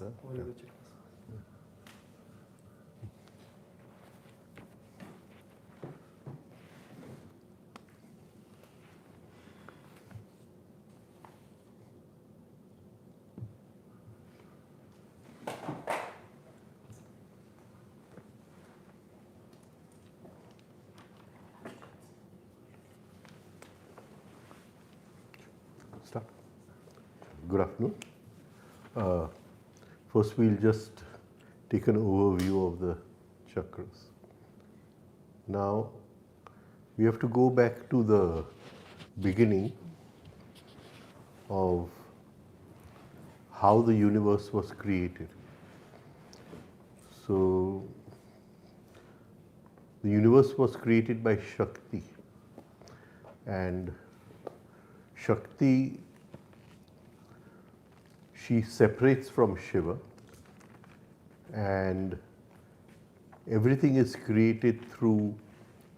Only the chakras. Start. Good afternoon. First, we'll just take an overview of the chakras. Now, we have to go back to the beginning of how the universe was created. So, the universe was created by Shakti, and Shakti, she separates from Shiva, and everything is created through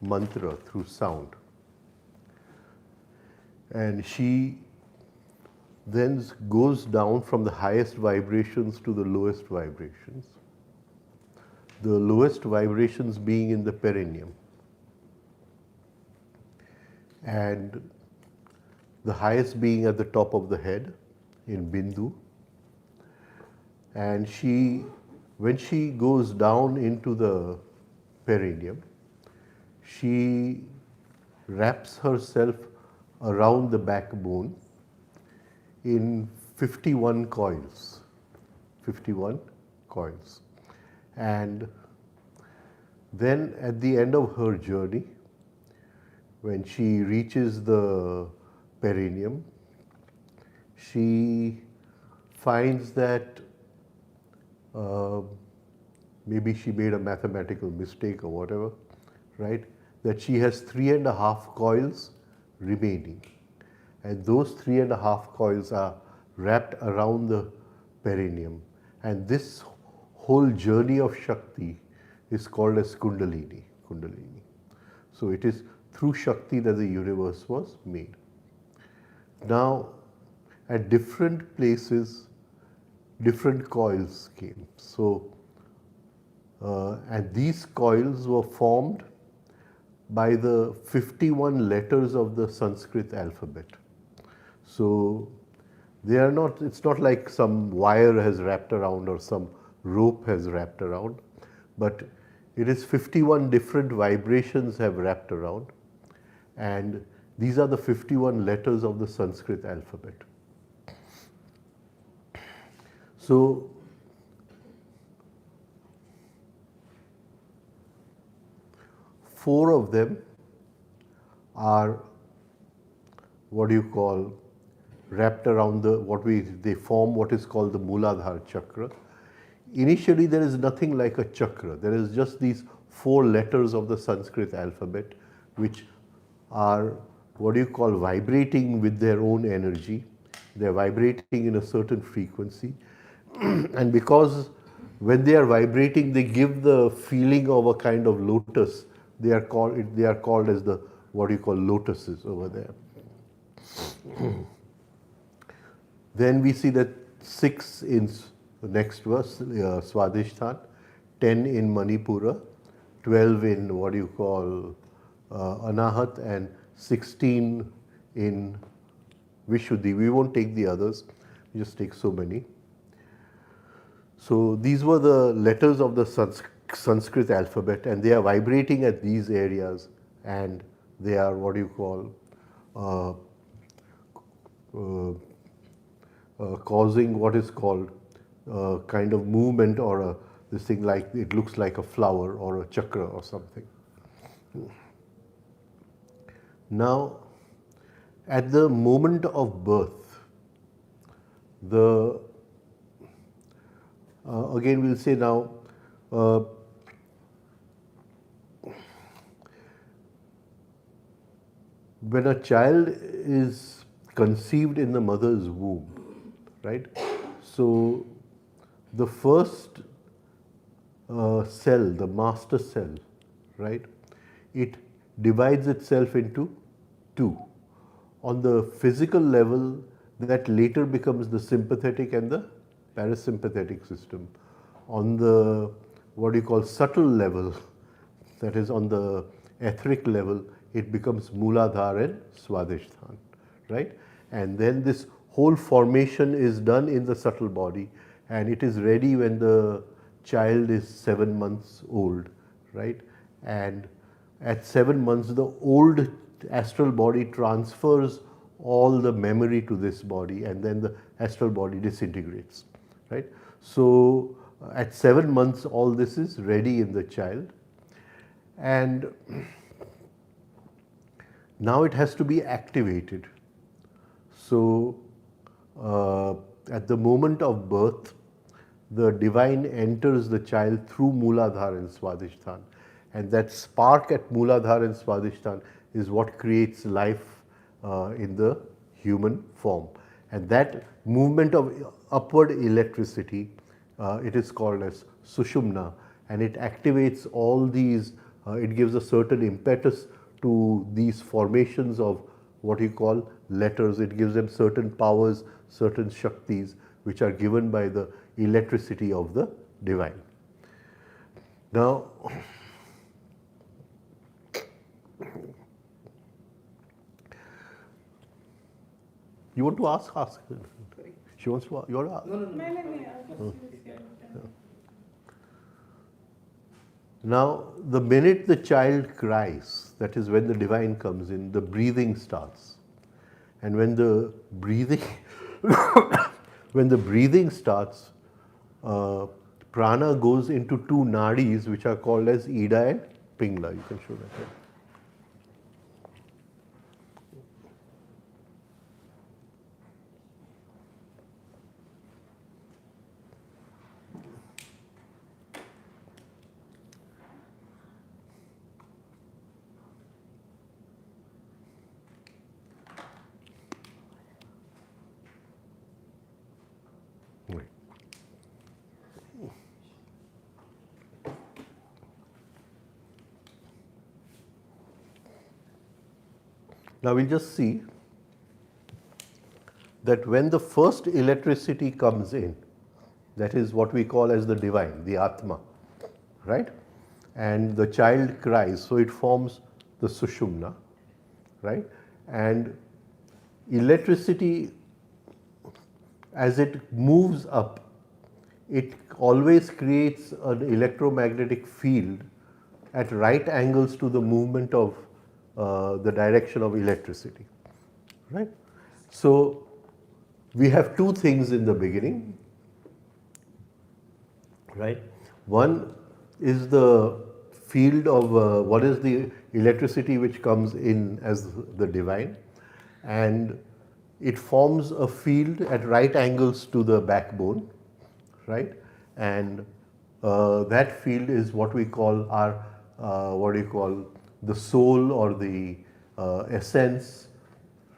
mantra, through sound. And she then goes down from the highest vibrations to the lowest vibrations. The lowest vibrations being in the perineum, and the highest being at the top of the head in Bindu. And when she goes down into the perineum, she wraps herself around the backbone in 51 coils. 51 coils. And then at the end of her journey, when she reaches the perineum, she finds that maybe she made a mathematical mistake or whatever, right? That she has 3.5 coils remaining. And those 3.5 coils are wrapped around the perineum. And this whole journey of Shakti is called as Kundalini. Kundalini. So it is through Shakti that the universe was made. Now, at different places, different coils came. So, and these coils were formed by the 51 letters of the Sanskrit alphabet. So, they are not, it's not like some wire has wrapped around or some rope has wrapped around, but it is 51 different vibrations have wrapped around, and these are the 51 letters of the Sanskrit alphabet. So, four of them are what you call wrapped around they form what is called the Muladhara chakra. Initially, there is nothing like a chakra. There is just these 4 letters of the Sanskrit alphabet, which are what you call vibrating with their own energy. They're vibrating in a certain frequency. And because when they are vibrating, they give the feeling of a kind of lotus. They are called as the what you call lotuses over there. Then we see that 6 in the next verse, Swadishthana, 10 in Manipura, 12 in what you call Anahat, and 16 in Vishuddhi. We won't take the others, we just take so many. So these were the letters of the Sanskrit alphabet, and they are vibrating at these areas, and they are what you call causing what is called kind of movement, or this thing like it looks like a flower or a chakra or something. Now, at the moment of birth, again we'll say now, when a child is conceived in the mother's womb, right? So the first cell, the master cell, right? It divides itself into 2. On the physical level, that later becomes the sympathetic and the parasympathetic system. On the what you call subtle level, that is on the etheric level, it becomes Muladhara and Swadishthana, right? And then this whole formation is done in the subtle body, and it is ready when the child is 7 months old, right? And at 7 months, the old astral body transfers all the memory to this body, and then the astral body disintegrates, right? So at 7 months, all this is ready in the child, and now it has to be activated. So at the moment of birth, the divine enters the child through Muladhara and Swadhisthana, and that spark at Muladhara and Swadhisthana is what creates life in the human form. And that movement of upward electricity, it is called as Sushumna, and it activates all these, it gives a certain impetus to these formations of what you call letters. It gives them certain powers, certain Shaktis, which are given by the electricity of the divine. Now, you want to ask? Ask. She wants to. You want to ask? No. Now, the minute the child cries, that is when the divine comes in, the breathing starts. And when the breathing, when the breathing starts, prana goes into two nadis, which are called as Ida and Pingla. You can show that. Right? Now we'll just see that when the first electricity comes in, that is what we call as the divine, the Atma, right? And the child cries, so it forms the Sushumna, right? And electricity, as it moves up, it always creates an electromagnetic field at right angles to the movement of the direction of electricity, right? So we have two things in the beginning, right? One is the field of what is the electricity which comes in as the divine, and it forms a field at right angles to the backbone, right? And that field is what we call our, what do you call, the soul or the essence,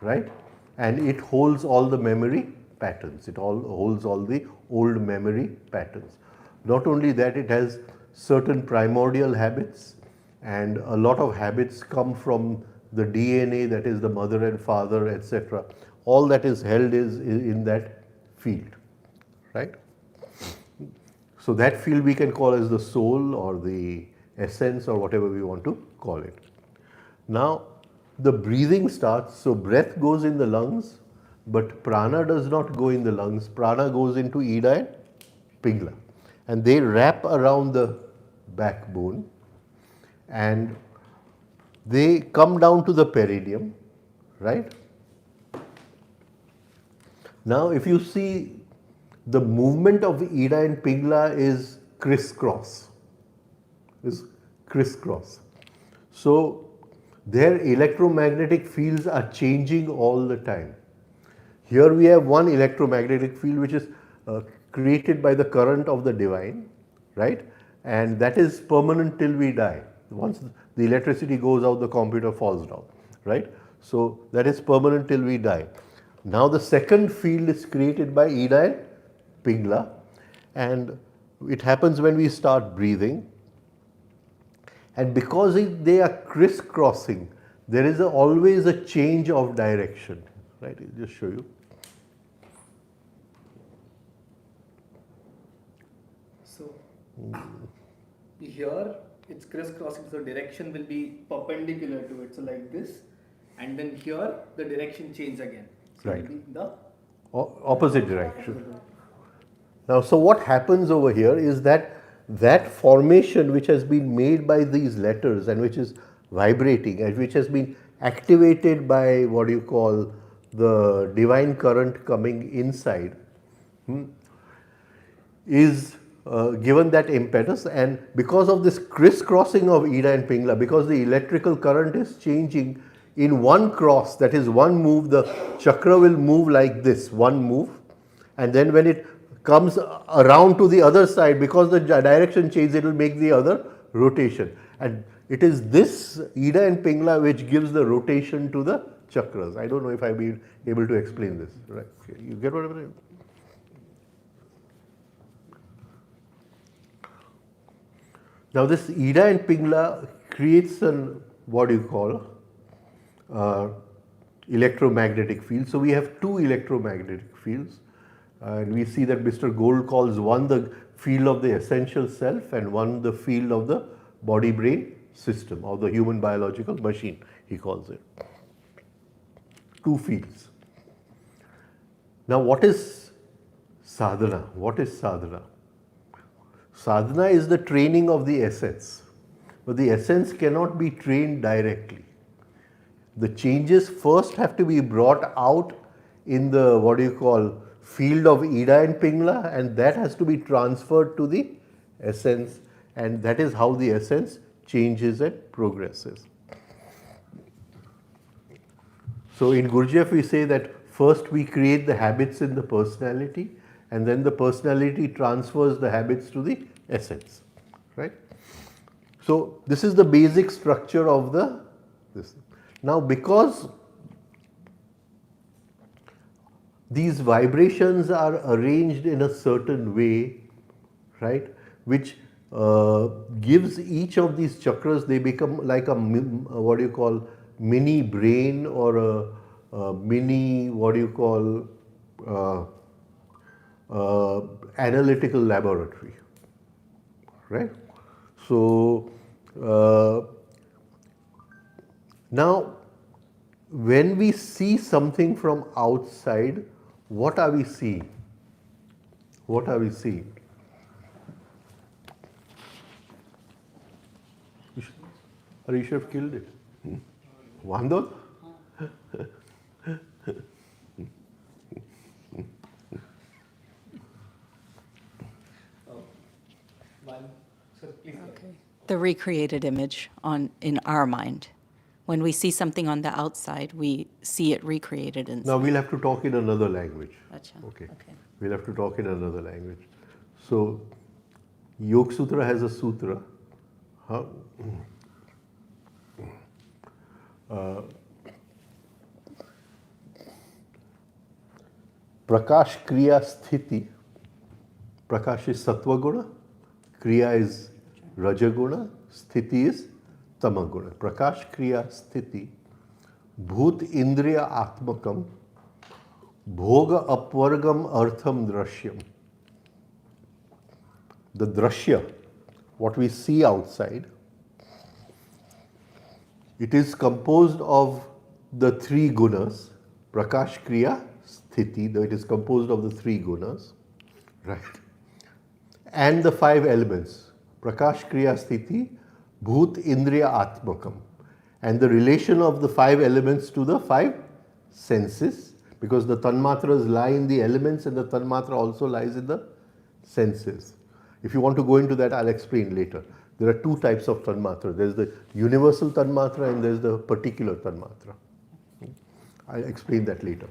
right? And it holds all the memory patterns. It all holds all the old memory patterns. Not only that, it has certain primordial habits, and a lot of habits come from the DNA, that is the mother and father, etc. All that is held is in that field, right? So that field we can call as the soul or the essence or whatever we want to call it. Now the breathing starts, so breath goes in the lungs, but prana does not go in the lungs. Prana goes into Ida and Pingla, and they wrap around the backbone and they come down to the perineum, right? Now if you see, the movement of Ida and Pingla is crisscross, So their electromagnetic fields are changing all the time. Here we have one electromagnetic field which is created by the current of the divine, right? And that is permanent till we die. Once the electricity goes out, the computer falls down, right? So that is permanent till we die. Now the second field is created by Ida and Pingla, and it happens when we start breathing. And because they are crisscrossing, there is always a change of direction, right? I'll just show you. So here it's crisscrossing, so direction will be perpendicular to it, so like this, and then here the direction change again. So Right. it will be the Opposite direction. Now, so what happens over here is that that formation which has been made by these letters and which is vibrating and which has been activated by what you call the divine current coming inside is given that impetus, and because of this crisscrossing of Ida and Pingla, because the electrical current is changing in one cross, that is one move, the chakra will move like this, one move, and then when it comes around to the other side, because the direction changes, it will make the other rotation, and it is this Ida and Pingla which gives the rotation to the chakras. I don't know if I've been able to explain this, right? You get what I mean? Now this Ida and Pingla creates an, what do you call, electromagnetic field. So we have two electromagnetic fields, and we see that Mr. Gold calls one the field of the essential self and one the field of the body-brain system, or the human biological machine, he calls it. Two fields. Now what is sadhana? What is sadhana? Sadhana is the training of the essence, but the essence cannot be trained directly. The changes first have to be brought out in the, what do you call, field of Ida and Pingla, and that has to be transferred to the essence, and that is how the essence changes and progresses. So in Gurdjieff we say that first we create the habits in the personality, and then the personality transfers the habits to the essence, right? So this is the basic structure of this. Now because these vibrations are arranged in a certain way, right, which gives each of these chakras, they become like a, what do you call, mini brain, or a mini, what do you call, analytical laboratory, right? So now when we see something from outside, what are we seeing? What are we seeing? Are you should have killed it? Wando? Okay. The recreated image in our mind. When we see something on the outside, we see it recreated inside. Now we'll have to talk in another language. Achha. Okay. Okay. We'll have to talk in another language. So Yoga Sutra has a sutra. Huh? Prakash Kriya Sthiti. Prakash is Sattva Guna, Kriya is Rajaguna, Sthiti is Tamaguna. Prakash Kriya Sthiti, Bhut Indriya Atmakam, Bhoga Apvargam Artham Drashyam. The Drashya, what we see outside, it is composed of the three gunas, Prakash Kriya Sthiti, it is composed of the three gunas, right? And the five elements, Prakash Kriya Sthiti, Bhut Indriya Atmakam, and the relation of the five elements to the five senses, because the tanmatras lie in the elements and the tanmatra also lies in the senses. If you want to go into that, I'll explain later. There are two types of tanmatra. There's the universal tanmatra and there's the particular tanmatra. I'll explain that later.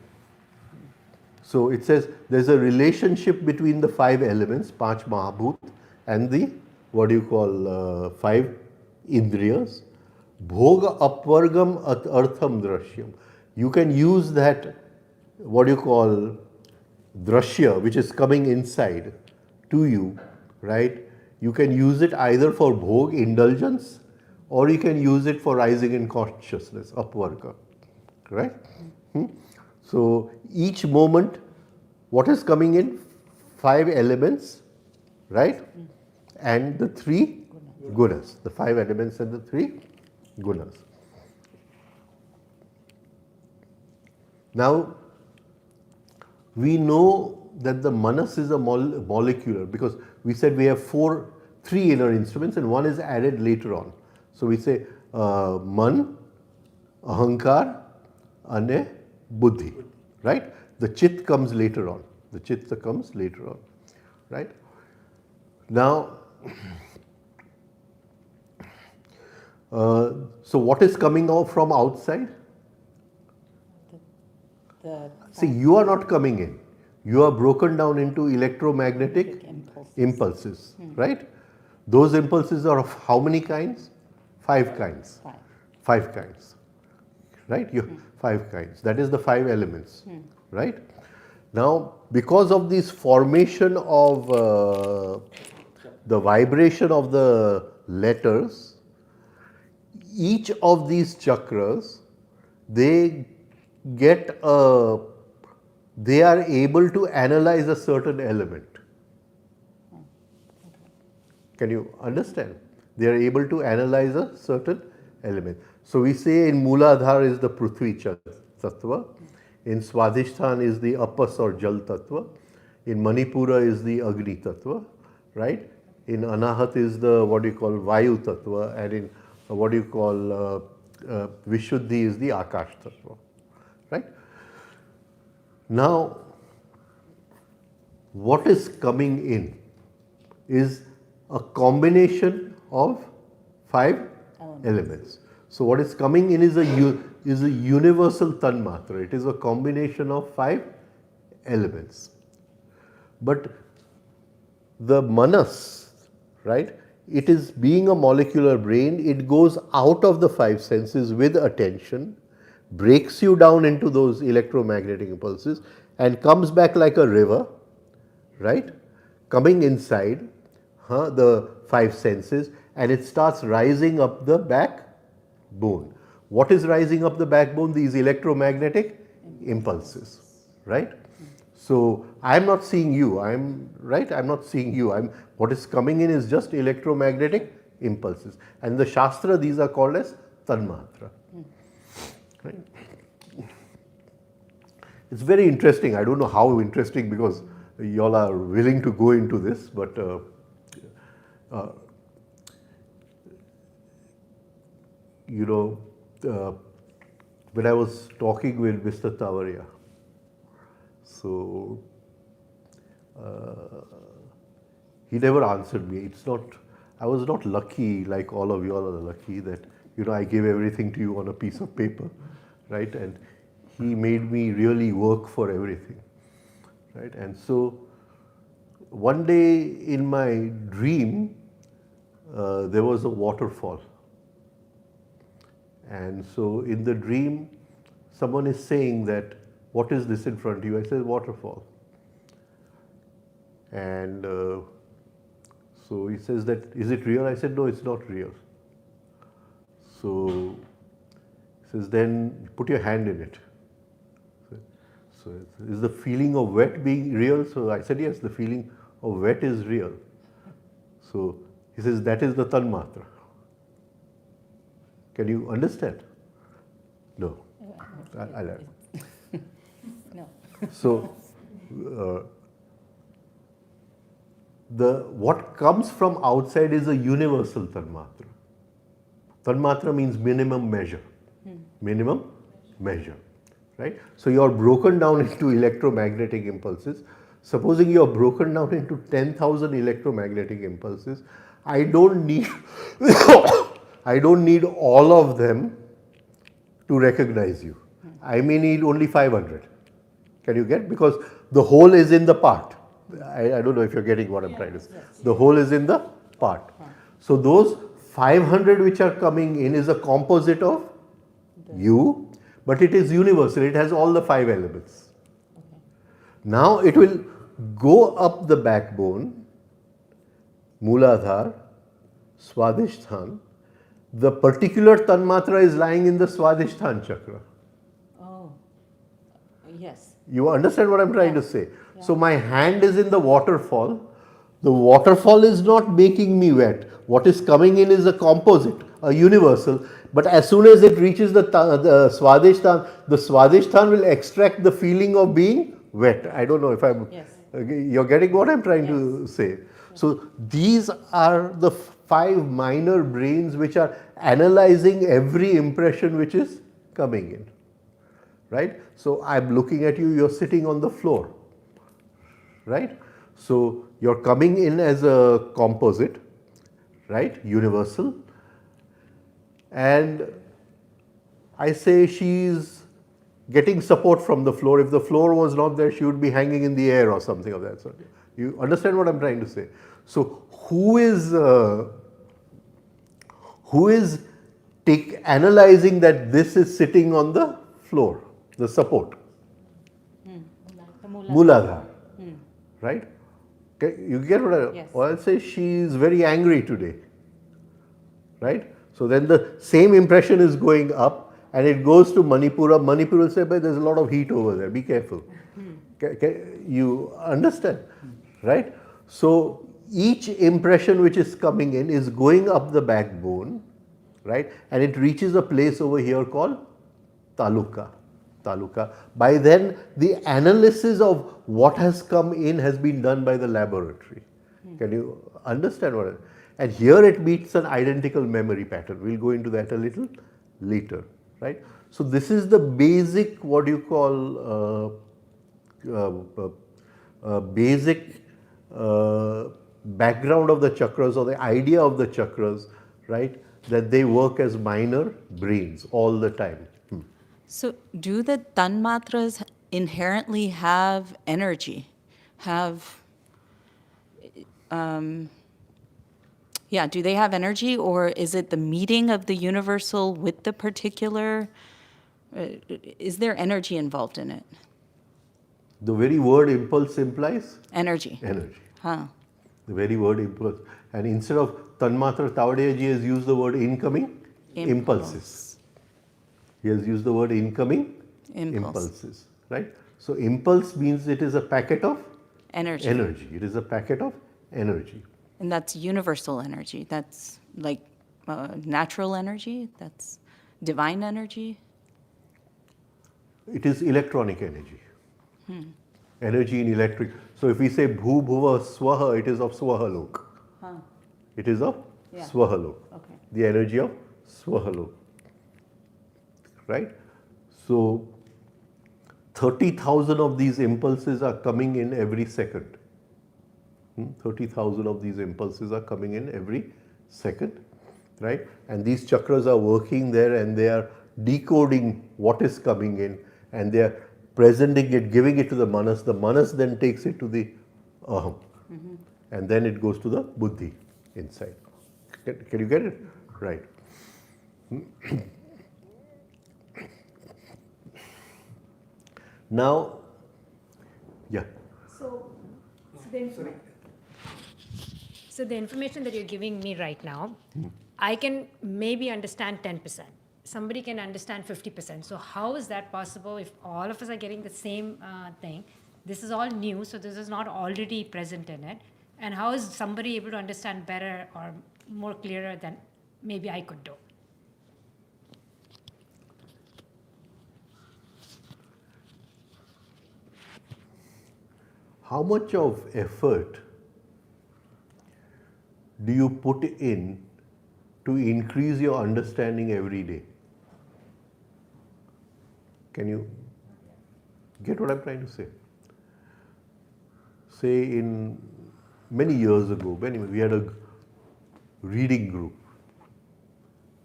So it says there's a relationship between the five elements, Panch Mahabhut, and the, what do you call, five Indriyas. Bhoga Apvargam Artham Drashyam. You can use that, what do you call, Drashya, which is coming inside to you, right? You can use it either for bhog, indulgence, or you can use it for rising in consciousness, apvarga, right? So each moment, what is coming in? Five elements, right? And the 3 gunas, the 5 elements and the 3 gunas. Now, we know that the manas is a molecular, because we said we have 3 inner instruments and one is added later on. So we say man, ahankar, ane, buddhi, right? The chit comes later on. The chitta comes later on, right? Now, so what is coming out from outside? See, you are not coming in. You are broken down into electromagnetic impulses, right? Those impulses are of how many kinds? 5 kinds. 5 kinds, right? 5 kinds. That is the 5 elements, right? Now, because of this formation of the vibration of the letters, each of these chakras, they are able to analyze a certain element. Can you understand? They are able to analyze a certain element. So we say in Muladhara is the Prithvi Tattva, in Swadhisthana is the Apas or Jal Tattva, in Manipura is the Agni Tattva, right? In Anahat is the what you call Vayu Tattva, and in what you call Vishuddhi is the Akash Tattva, right? Now, what is coming in is a combination of 5 elements. So what is coming in is a universal tanmatra. It is a combination of 5 elements. But the manas, right? It is being a molecular brain, it goes out of the 5 senses with attention, breaks you down into those electromagnetic impulses and comes back like a river, right? Coming inside the 5 senses, and it starts rising up the backbone. What is rising up the backbone? These electromagnetic impulses, right? So I am not seeing you, I am not seeing you. What is coming in is just electromagnetic impulses. And the Shastra, these are called as tanmatra. Right? It's very interesting. I don't know how interesting, because you all are willing to go into this, but when I was talking with Mr. Tavaria, so he never answered me. I was not lucky like all of you all are lucky that I gave everything to you on a piece of paper, right? And he made me really work for everything, right? And so one day in my dream, there was a waterfall. And so in the dream, someone is saying that, what is this in front of you? I said, waterfall. And so he says that, is it real? I said, no, it's not real. So he says, then put your hand in it. So is the feeling of wet being real? So I said, yes, the feeling of wet is real. So he says, that is the tanmatra. Can you understand? No. I'll add. No. So what comes from outside is a universal tanmatra. Tanmatra means minimum measure. Minimum measure. Right? So you are broken down into electromagnetic impulses. Supposing you are broken down into 10,000 electromagnetic impulses, I don't need I don't need all of them to recognize you. I may need only 500. Can you get? Because the whole is in the part. I don't know if you're getting what I'm trying to say. The whole is in the part. So those 500 which are coming in is a composite of you, but it is universal. It has all the 5 elements. Now it will go up the backbone, Muladhara, Swadhisthana. The particular tanmatra is lying in the Swadhisthana chakra. Oh, yes. You understand what I'm trying to say? Yeah. So my hand is in the waterfall. The waterfall is not making me wet. What is coming in is a composite, a universal. But as soon as it reaches the Swadhisthana will extract the feeling of being wet. I don't know if I'm. Yes. You're getting what I'm trying to say. So these are the 5 minor brains which are analyzing every impression which is coming in. Right? So I'm looking at you, you're sitting on the floor. Right? So you're coming in as a composite, right? Universal. And I say she's getting support from the floor. If the floor was not there, she would be hanging in the air or something of that sort. You understand what I'm trying to say? So who is analyzing that this is sitting on the floor, the support? Muladhara. Right? You get what I Yes. or I'll say she is very angry today. Right? So then the same impression is going up and it goes to Manipura. Manipura will say, but there's a lot of heat over there, be careful. You understand? Right? So each impression which is coming in is going up the backbone, right? And it reaches a place over here called taluka. By then, the analysis of what has come in has been done by the laboratory. Can you understand what? And here it meets an identical memory pattern. We'll go into that a little later, right? So this is the basic, what you call, basic background of the chakras or the idea of the chakras, right? That they work as minor brains all the time. So, do the tanmatras inherently have energy? Do they have energy, or is it the meeting of the universal with the particular? Is there energy involved in it? The very word impulse implies Energy. energy. Huh. The very word impulse. And instead of Tanmatra, Tavadeya ji has used the word incoming impulses. He has used the word incoming impulses. Right? So impulse means it is a packet of Energy. It is a packet of energy. And that's universal energy. That's like natural energy. That's divine energy. It is electronic energy. Energy in electric. So if we say bhu bhuva swaha, it is of swahalok. It is of swahalok. Okay. The energy of swahalok. Right? So 30,000 of these impulses are coming in every second. 30,000 of these impulses are coming in every second. Right? And these chakras are working there and they are decoding what is coming in and they are presenting it, giving it to the manas. The manas then takes it to the aham. And then it goes to the buddhi inside. Can you get it? Right. Now, yeah. So the information that you're giving me right now, I can maybe understand 10%. Somebody can understand 50%. So how is that possible if all of us are getting the same thing? This is all new, so this is not already present in it. And how is somebody able to understand better or more clearer than maybe I could do? How much of effort do you put in to increase your understanding every day? Can you get what I'm trying to say? Say in many years ago, we had a reading group.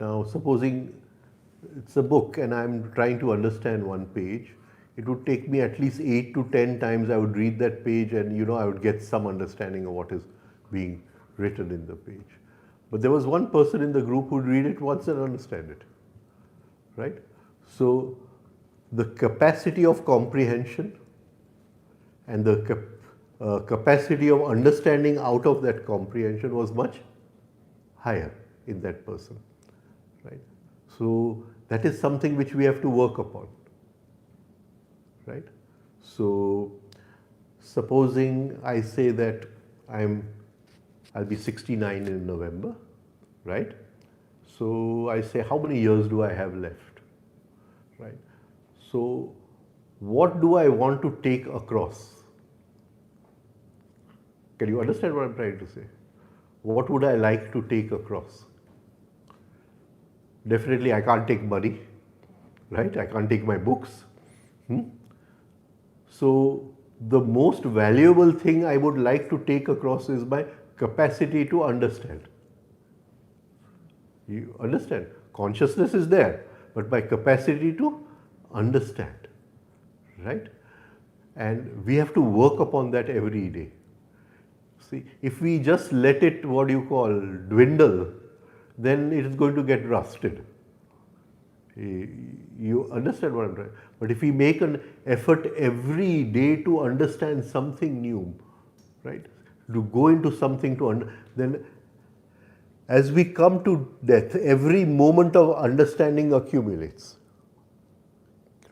Now supposing it's a book and I'm trying to understand one page, it would take me at least 8 to 10 times I would read that page and I would get some understanding of what is being written in the page. But there was one person in the group who would read it once and understand it. Right? So the capacity of comprehension and the capacity of understanding out of that comprehension was much higher in that person. Right? So that is something which we have to work upon. Right? So supposing I say that I'm I'll be 69 in November, right? So I say, how many years do I have left, right? So what do I want to take across? Can you understand what I'm trying to say? What would I like to take across? Definitely I can't take money, right? I can't take my books. So the most valuable thing I would like to take across is my capacity to understand. You understand? Consciousness is there, but my capacity to understand, right? And we have to work upon that every day. See, if we just let it, what you call, dwindle, then it is going to get rusted. You understand what I'm trying? But if we make an effort every day to understand something new, right? To go into something then as we come to death, every moment of understanding accumulates,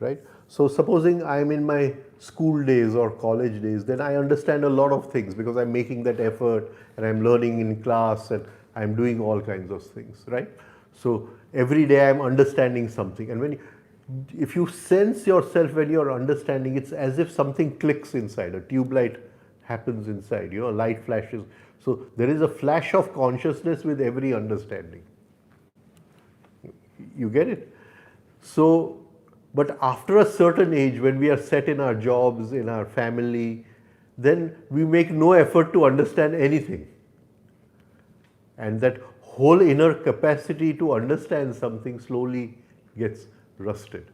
right? So supposing I'm in my school days or college days, then I understand a lot of things because I'm making that effort and I'm learning in class and I'm doing all kinds of things, right? So every day I'm understanding something, and if you sense yourself when you're understanding, it's as if something clicks inside, a tube light happens inside, light flashes. So there is a flash of consciousness with every understanding. You get it? So, but after a certain age, when we are set in our jobs, in our family, then we make no effort to understand anything. And that whole inner capacity to understand something slowly gets rusted,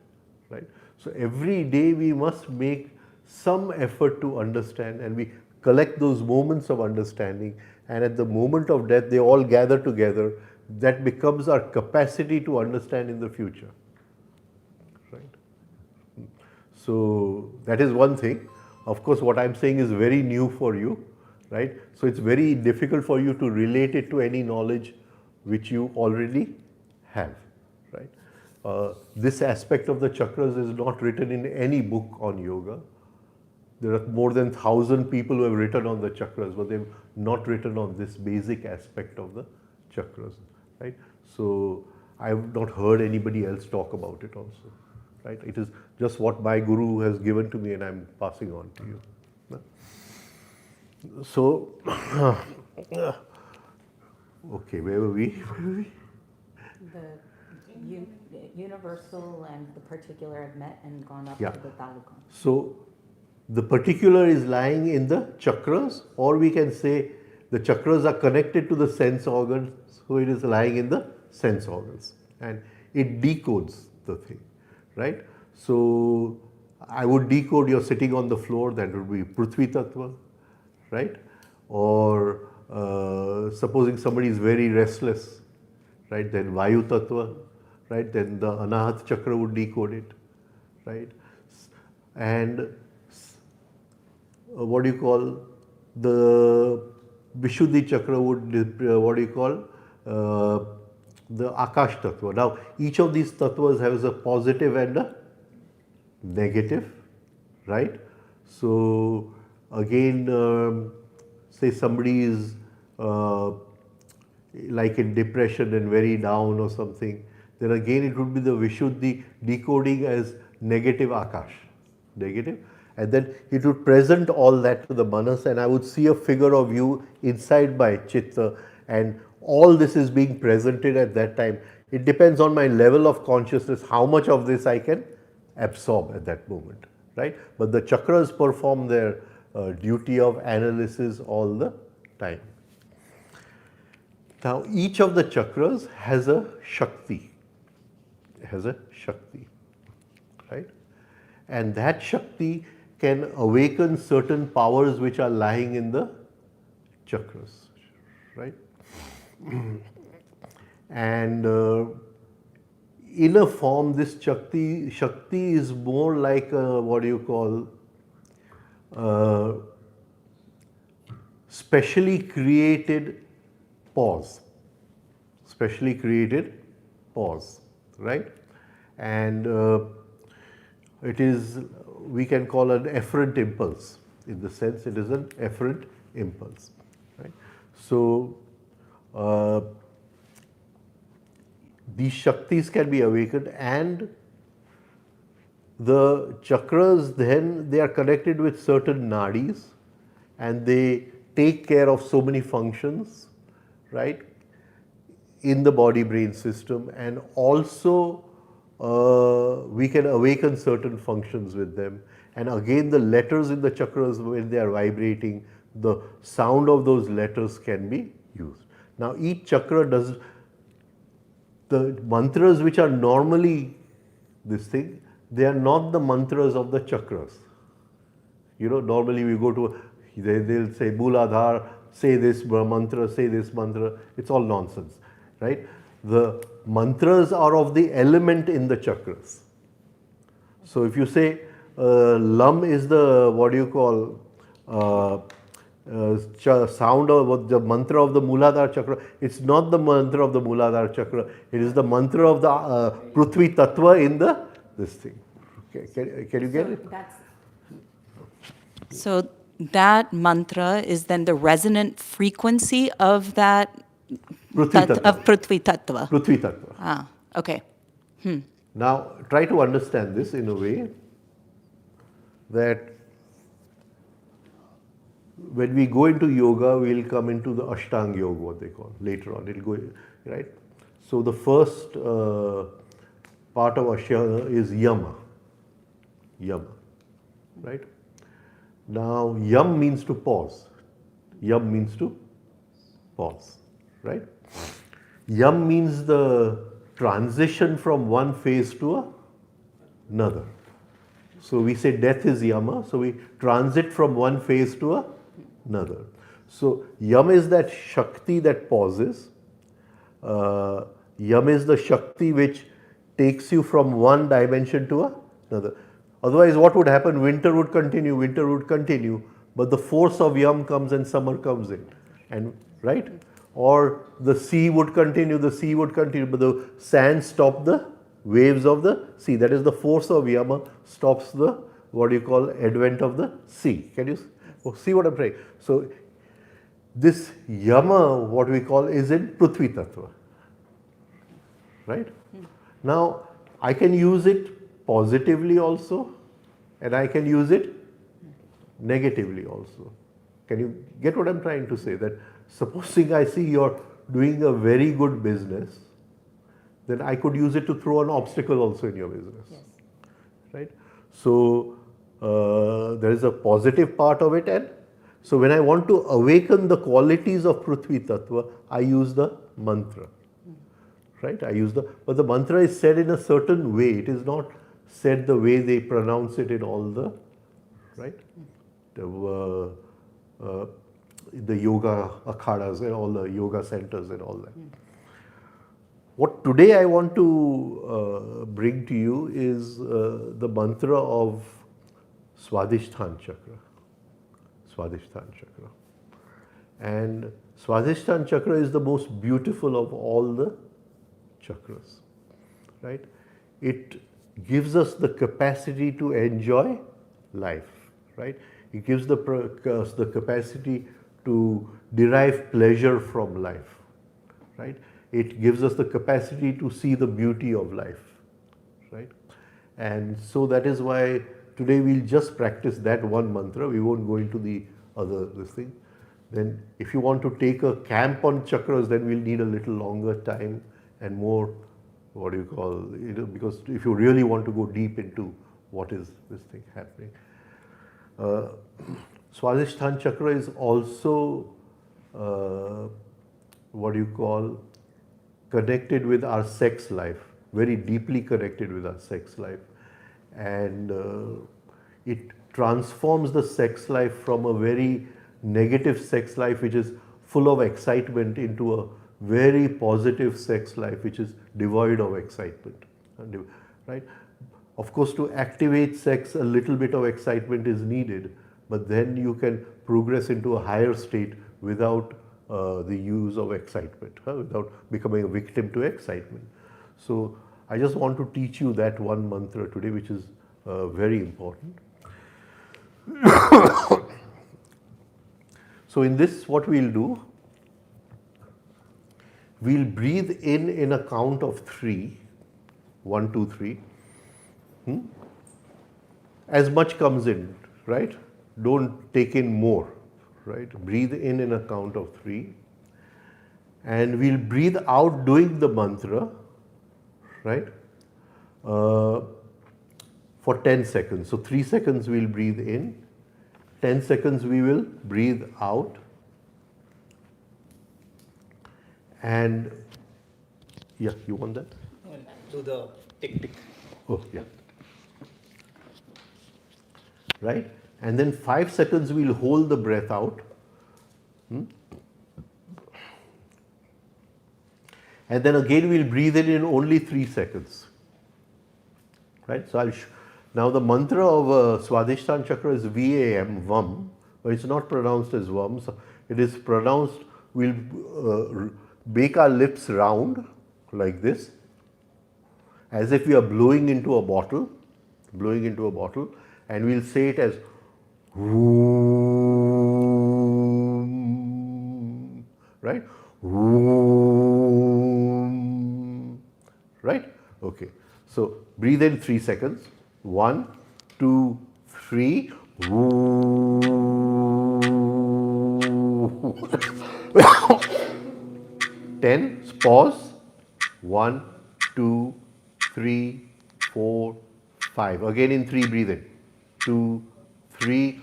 right? So every day we must make some effort to understand, and we collect those moments of understanding, and at the moment of death they all gather together. That becomes our capacity to understand in the future, right? So that is one thing. Of course, what I'm saying is very new for you, right? So it's very difficult for you to relate it to any knowledge which you already have, right? This aspect of the chakras is not written in any book on yoga. There are more than 1,000 people who have written on the chakras, but they've not written on this basic aspect of the chakras, right? So I have not heard anybody else talk about it also, right? It is just what my guru has given to me and I'm passing on to you. So, okay, where were we? The universal and the particular have met and gone up Yeah. to the taluka. So the particular is lying in the chakras, or we can say the chakras are connected to the sense organs, so it is lying in the sense organs, and it decodes the thing, right? So I would decode you're sitting on the floor, that would be Prithvi Tattva, right? Or supposing somebody is very restless, right? Then Vayu Tattva, right? Then the Anahat Chakra would decode it, right? And what do you call, the Vishuddhi Chakra would, the Akash Tattva. Now, each of these tattvas has a positive and a negative, right? So, again, say somebody is like in depression and very down or something, then again it would be the Vishuddhi decoding as negative Akash, negative. And then it would present all that to the manas, and I would see a figure of you inside my chitta, and all this is being presented at that time. It depends on my level of consciousness, how much of this I can absorb at that moment, right? But the chakras perform their duty of analysis all the time. Now, each of the chakras has a Shakti, right? And that Shakti can awaken certain powers which are lying in the chakras, right? And in a form, this Shakti is more like a, what do you call, specially created pause, right? And it is, we can call an efferent impulse. In the sense, it is an efferent impulse, right? So these Shaktis can be awakened, and the chakras then they are connected with certain nadis and they take care of so many functions, right, in the body brain system, and also we can awaken certain functions with them. And again, the letters in the chakras, when they are vibrating, the sound of those letters can be used. Now each chakra does the mantras which are normally this thing, they are not the mantras of the chakras. You know, normally we go to, they'll say Muladhara, say this mantra, say this mantra. It's all nonsense, right? The mantras are of the element in the chakras. So if you say Lam is the, what do you call, sound of the mantra of the Muladhara chakra, it's not the mantra of the Muladhara chakra, it is the mantra of the Prithvi Tattva in the this thing. Okay. Can you get it? So that mantra is then the resonant frequency of that Prithvi Tattva. of Prithvi Tattva. Prithvi Tattva. Ah, okay. Now try to understand this in a way that when we go into yoga, we'll come into the Ashtanga Yoga, what they call, later on. It'll go, right? So the first part of Ashtanga is Yama. Yama, right? Now, Yam means to pause. Yam means to pause, right? Yam means the transition from one phase to another. So we say death is Yama, so we transit from one phase to another. So Yam is that Shakti that pauses. Yam is the Shakti which takes you from one dimension to another. Otherwise, what would happen? Winter would continue, but the force of Yam comes and summer comes in, and right? Or the sea would continue, but the sand stops the waves of the sea. That is the force of Yama stops the, what do you call, advent of the sea. Can you see what I'm saying? So this Yama, what we call, is in Prithvi Tattva, right? Now I can use it positively also, and I can use it negatively also. Can you get what I'm trying to say? That supposing I see you're doing a very good business, then I could use it to throw an obstacle also in your business, right? So there is a positive part of it, and so when I want to awaken the qualities of Prithvi Tattva, I use the mantra, right? But the mantra is said in a certain way. It is not said the way they pronounce it in all the, right? The yoga akhadas and all the yoga centers and all that. What today I want to bring to you is the mantra of Swadhisthana chakra. Swadhisthana chakra. And Swadhisthana chakra is the most beautiful of all the chakras, right? It gives us the capacity to enjoy life, right? It gives us the capacity to derive pleasure from life, right? It gives us the capacity to see the beauty of life, right? And so that is why today we'll just practice that one mantra. We won't go into the other this thing. Then if you want to take a camp on chakras, then we'll need a little longer time and more, what do you call, because if you really want to go deep into what is this thing happening. Swadhisthana chakra is also, what do you call, connected with our sex life, very deeply connected with our sex life. And it transforms the sex life from a very negative sex life, which is full of excitement, into a very positive sex life, which is devoid of excitement, right? Of course, to activate sex, a little bit of excitement is needed, but then you can progress into a higher state without the use of excitement, without becoming a victim to excitement. So I just want to teach you that one mantra today, which is very important. So in this, what we'll do, we'll breathe in a count of 3. 1, 2, 3. As much comes in, right? Don't take in more, right? Breathe in a count of 3. And we'll breathe out doing the mantra, right? For 10 seconds. So 3 seconds we'll breathe in, 10 seconds we will breathe out. And yeah, you want that? Do the tick tick. Oh, yeah. Right? And then 5 seconds we'll hold the breath out. And then again we'll breathe in only 3 seconds. Right? So now the mantra of Swadhisthana chakra is VAM, VAM, but it's not pronounced as VAM. So it is pronounced, we'll make our lips round like this, as if we are blowing into a bottle, and we'll say it as Vroom, right? Vroom, right? Okay. So breathe in 3 seconds. 1, 2, 3. Vroom. 10. Pause. 1, 2, 3, 4, 5. Again in 3, breathe in. 2, 3.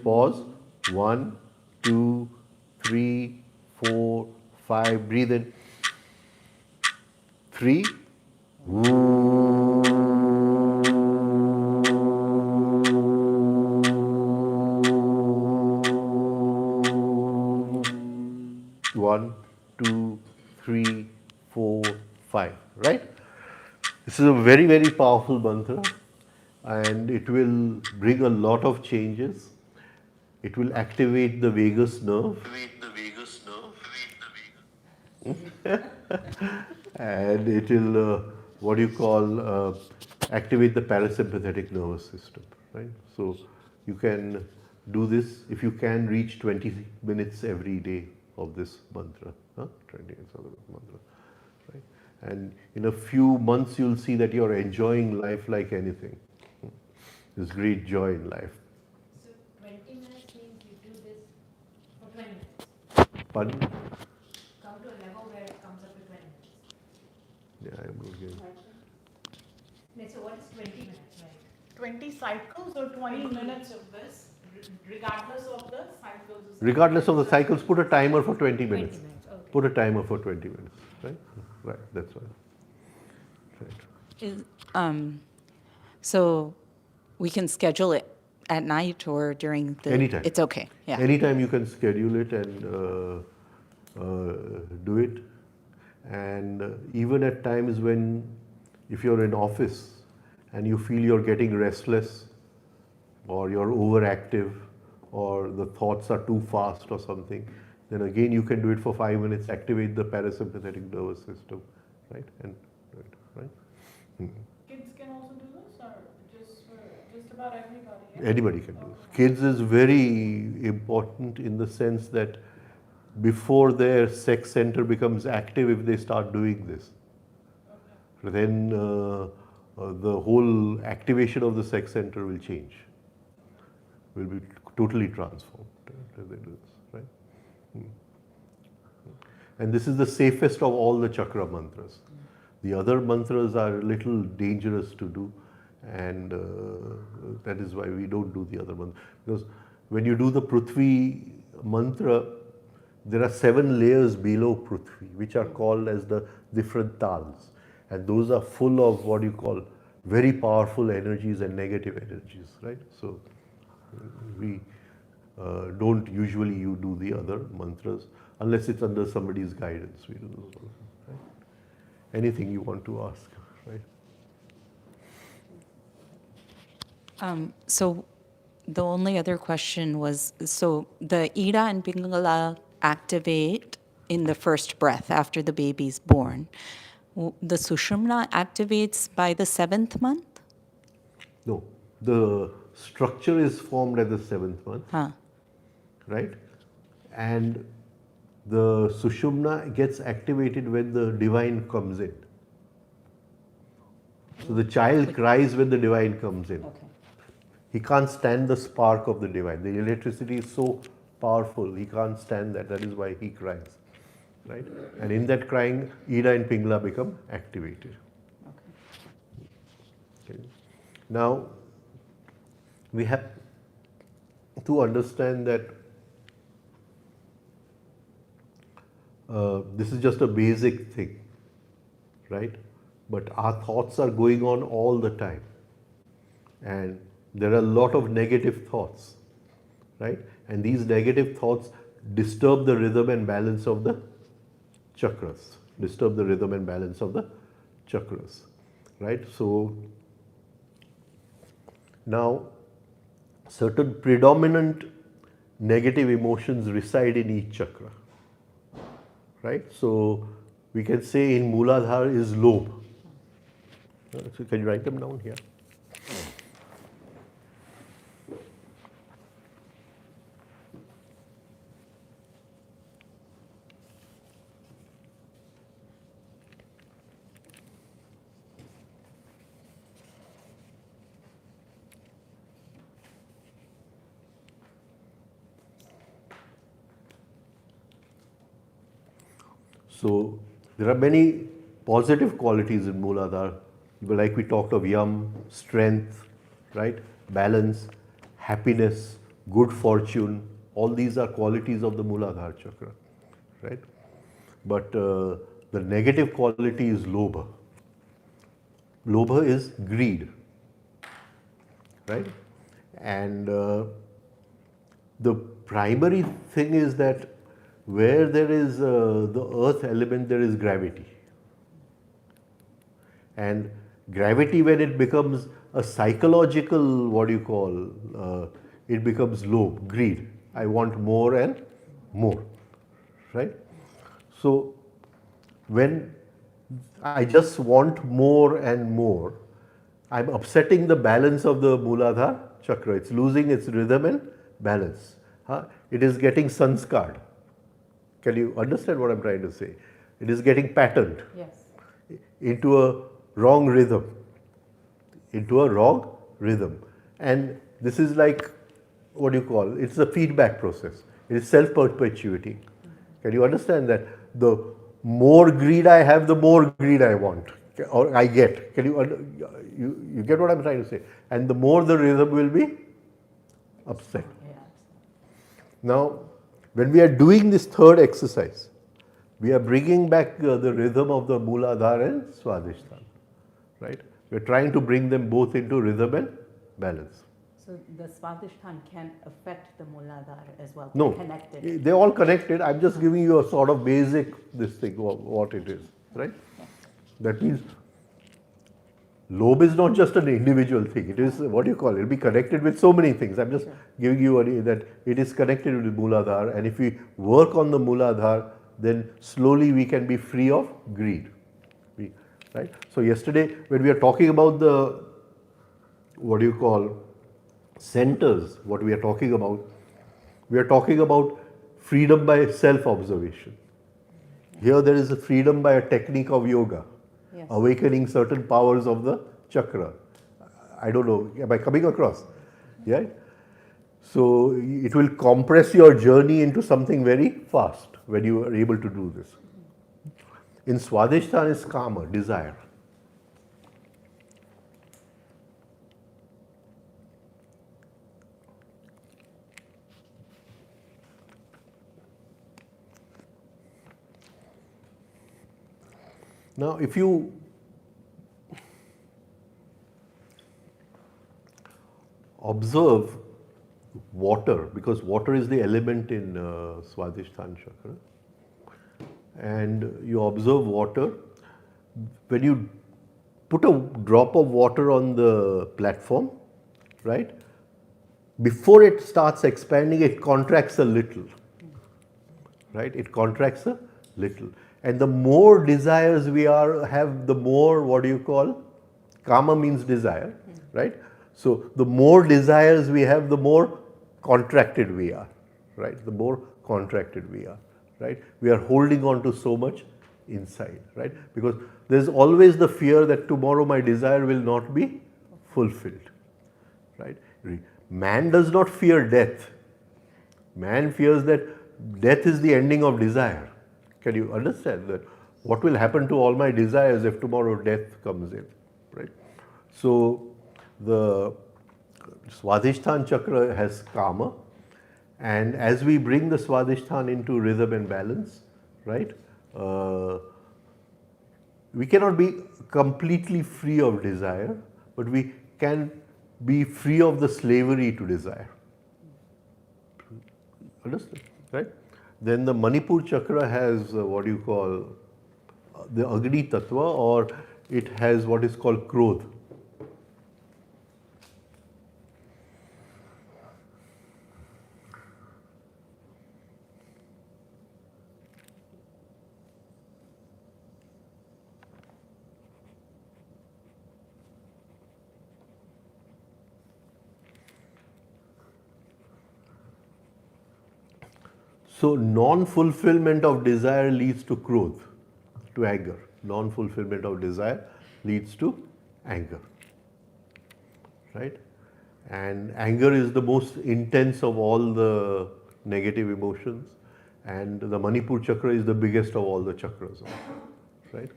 Pause. 1, 2, 3, 4, 5. Breathe in. 3. 1, 2, 3, 4, 5. Right? This is a very, very powerful mantra, and it will bring a lot of changes. It will activate the vagus nerve. And it will, activate the parasympathetic nervous system, right? So you can do this if you can reach 20 minutes every day of this mantra, 20 minutes of the mantra, right? And in a few months you'll see that you're enjoying life like anything. There's great joy in life. So 20 minutes means you do this for 20 minutes. Pardon? Come to a level where it comes up to 20 minutes. Yeah, I'm looking. So what is 20 minutes, right? 20 cycles or 20 minutes of this, regardless of the cycles? Regardless of the cycles, put a timer for 20 minutes. 20 minutes, okay. Put a timer for 20 minutes, right? Right, that's right. So we can schedule it at night or during the... Anytime. It's okay, yeah. Anytime you can schedule it and do it. And even at times when, if you're in office and you feel you're getting restless or you're overactive or the thoughts are too fast or something, then again you can do it for 5 minutes, activate the parasympathetic nervous system, right? And do it, right? Kids can also do this, or just about everybody? Yeah? Anybody can do it. Kids is very important in the sense that before their sex center becomes active, if they start doing this, then the whole activation of the sex center will change, will be totally transformed as they do this, right? And this is the safest of all the chakra mantras. The other mantras are a little dangerous to do, and that is why we don't do the other mantra. Because when you do the Prithvi mantra, there are 7 layers below Prithvi, which are called as the different tals. And those are full of what you call very powerful energies and negative energies, right? So we don't usually do the other mantras unless it's under somebody's guidance. We do those also, right? Anything you want to ask, right? So the only other question was, so the Ida and Pingala activate in the first breath after the baby's born. The Sushumna activates by the 7th month? No, the structure is formed at the 7th month, Huh. right? And the Sushumna gets activated when the divine comes in. So the child cries when the divine comes in. Okay. He can't stand the spark of the divine. The electricity is so powerful, he can't stand that. That is why he cries, right? And in that crying, Ida and Pingala become activated. Okay. Now, we have to understand that this is just a basic thing, right? But our thoughts are going on all the time. And there are a lot of negative thoughts, right? And these negative thoughts disturb the rhythm and balance of the chakras, disturb the rhythm and balance of the chakras, right? So now certain predominant negative emotions reside in each chakra, right? So we can say in Muladhara is Lobh. So can you write them down here? So there are many positive qualities in Muladhara, like we talked of yam, strength, right? Balance, happiness, good fortune. All these are qualities of the Muladhara chakra, right? But the negative quality is lobha. Lobha is greed, right? And the primary thing is that where there is the earth element, there is gravity. And gravity, when it becomes a psychological, what do you call, it becomes lobh, greed. I want more and more, right? So when I just want more and more, I'm upsetting the balance of the Muladhara chakra. It's losing its rhythm and balance. It is getting sanskared. Can you understand what I'm trying to say? It is getting patterned into a wrong rhythm, And this is like, what do you call, it's a feedback process. It is self-perpetuating. Can you understand that? The more greed I have, the more greed I want, or I get. Can you get what I'm trying to say? And the more the rhythm will be upset. Now, when we are doing this third exercise, we are bringing back the rhythm of the Muladhara and Swadhisthana, right? We are trying to bring them both into rhythm and balance. So the Swadhisthana can affect the Muladhara as well? No, Connected? they're all connected. I'm just giving you a sort of basic, this thing, what it is, right? That means lobh is not just an individual thing. It is, what do you call it? It'll be connected with so many things. I'm just giving you that it is connected with Muladhara, and if we work on the Muladhara, then slowly we can be free of greed, right? So yesterday, when we are talking about the, what do you call, centers, what we are talking about freedom by self-observation. Here there is a freedom by a technique of yoga. Awakening certain powers of the chakra. I don't know, am I coming across? Yeah? So it will compress your journey into something very fast when you are able to do this. In Swadhisthana is kama, desire. Now, if you observe water, because water is the element in Swadhisthana chakra, and you observe water, when you put a drop of water on the platform, right, before it starts expanding, it contracts a little, right? It contracts a little. And the more desires we have, the more, what do you call, kama means desire, right? So the more desires we have, the more contracted we are, right? The more contracted we are, right? We are holding on to so much inside, right? Because there's always the fear that tomorrow my desire will not be fulfilled, right? Man does not fear death. Man fears that death is the ending of desire. Can you understand that? What will happen to all my desires if tomorrow death comes in, right? So the Swadhisthana chakra has karma, and as we bring the Swadhisthana into rhythm and balance, right, we cannot be completely free of desire, but we can be free of the slavery to desire. Understand, right? Then the Manipur chakra has what you call the Agni Tattva, or it has what is called Krodh. So non-fulfillment of desire leads to Krodh, to anger. Non-fulfillment of desire leads to anger, right? And anger is the most intense of all the negative emotions, and the Manipur chakra is the biggest of all the chakras, right?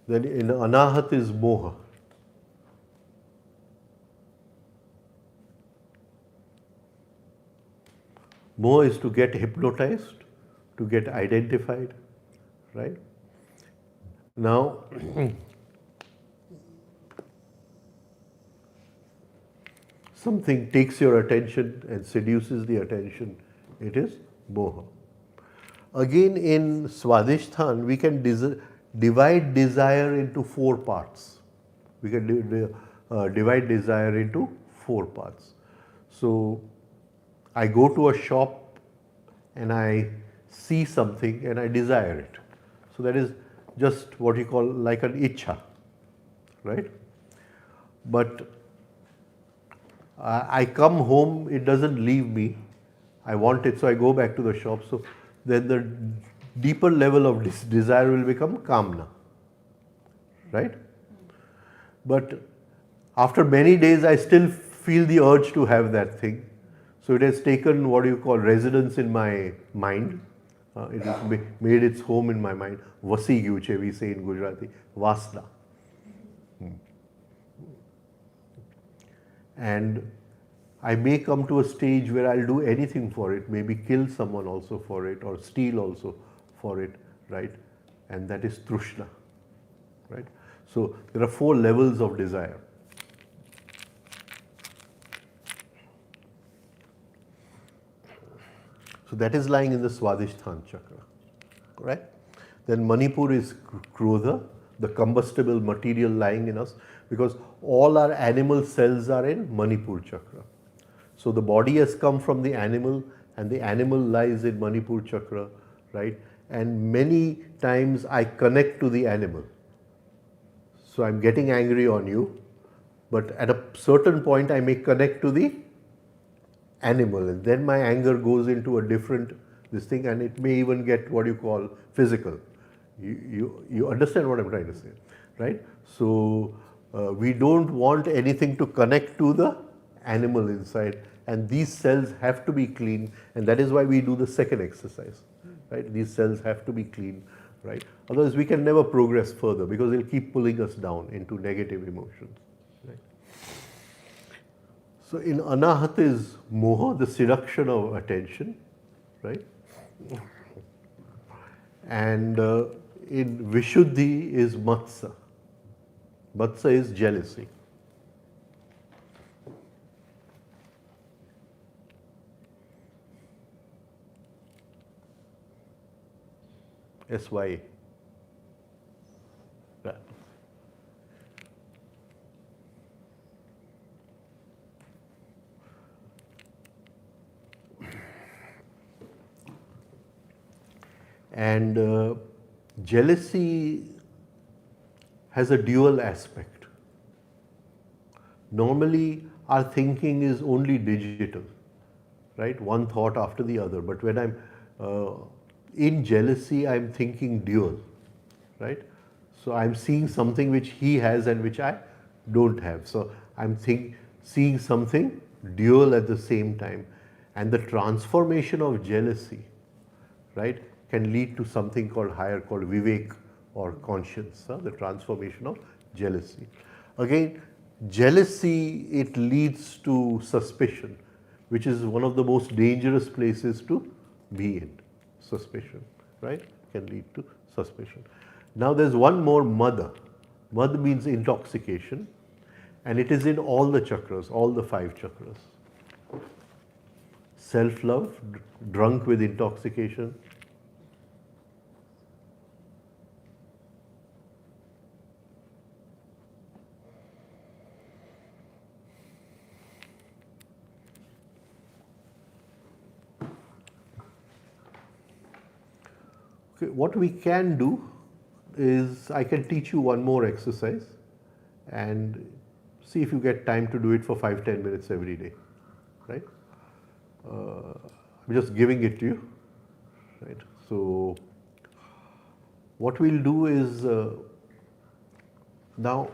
Then in Anahat is Moha. Moha is to get hypnotized, to get identified, right? Now, something takes your attention and seduces the attention, it is moha. Again, in Swadhisthana, we can divide desire into 4 parts. We can divide desire into 4 parts. So, I go to a shop and I see something and I desire it. So, that is just what you call like an ichha, right? But I come home, it doesn't leave me. I want it, so I go back to the shop. So then the deeper level of desire will become kamna, right? But after many days, I still feel the urge to have that thing. So it has taken what you call residence in my mind. It has made its home in my mind. Vasi gyu che, we say in Gujarati, vasna. And I may come to a stage where I'll do anything for it, maybe kill someone also for it, or steal also for it, right? And that is trushna, right? So there are 4 levels of desire. So that is lying in the Swadhisthana chakra, right? Then Manipur is Krodha, the combustible material lying in us, because all our animal cells are in Manipur chakra. So the body has come from the animal, and the animal lies in Manipur chakra, right? And many times I connect to the animal. So I'm getting angry on you, but at a certain point I may connect to the animal, and then my anger goes into a different this thing, and it may even get what you call physical. You understand what I'm trying to say, right? So we don't want anything to connect to the animal inside, and these cells have to be clean, and that is why we do the second exercise, right? These cells have to be clean, right? Otherwise we can never progress further, because they'll keep pulling us down into negative emotions, right? So in Anahat is moha, the seduction of attention, right? And in Vishuddhi is matsa. Matsa is jealousy. SY. Right. And jealousy has a dual aspect. Normally, our thinking is only digital, right? One thought after the other. But when I'm in jealousy, I'm thinking dual, right? So I'm seeing something which he has and which I don't have. So I'm seeing something dual at the same time. And the transformation of jealousy, right, can lead to something called higher, called vivek or conscience, the transformation of jealousy. Again, jealousy, it leads to suspicion, which is one of the most dangerous places to be in. Suspicion, right, can lead to suspicion. Now there's one more mada. Mad means intoxication, and it is in all the chakras, all the 5 chakras. Self-love, drunk with intoxication. Okay, what we can do is I can teach you one more exercise and see if you get time to do it for 5-10 minutes every day, right? I'm just giving it to you, right? So what we'll do is now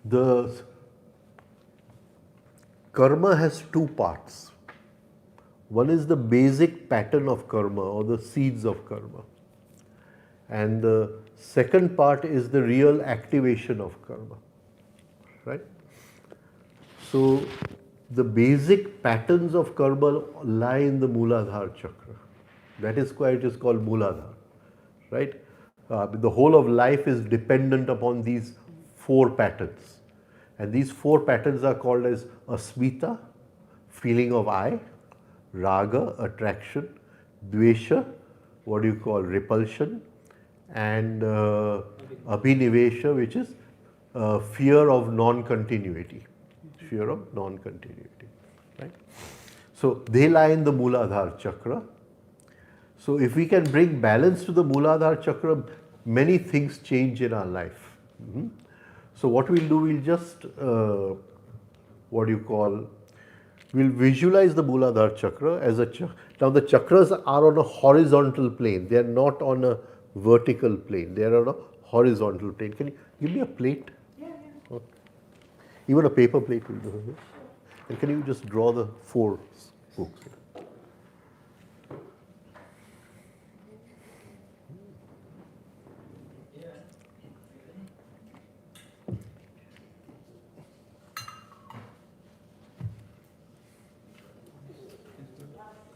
the karma has 2 parts. One is the basic pattern of karma or the seeds of karma, and the second part is the real activation of karma, right? So the basic patterns of karma lie in the Muladhara chakra. That is why it is called Muladhara, right? The whole of life is dependent upon these 4 patterns, and these 4 patterns are called as asmita, feeling of I, raga, attraction, dvesha, what do you call, repulsion, and abhinivesha, which is fear of non-continuity, fear of non-continuity, right? So they lie in the Muladhara chakra. So if we can bring balance to the Muladhara chakra, many things change in our life. So what we'll do, we'll just, we'll visualize the Muladhara chakra as a chakra. Now the chakras are on a horizontal plane. They are not on a vertical plane. They are on a horizontal plane. Can you give me a plate? Yeah. Okay. Even a paper plate will do. And can you just draw the 4 spokes here?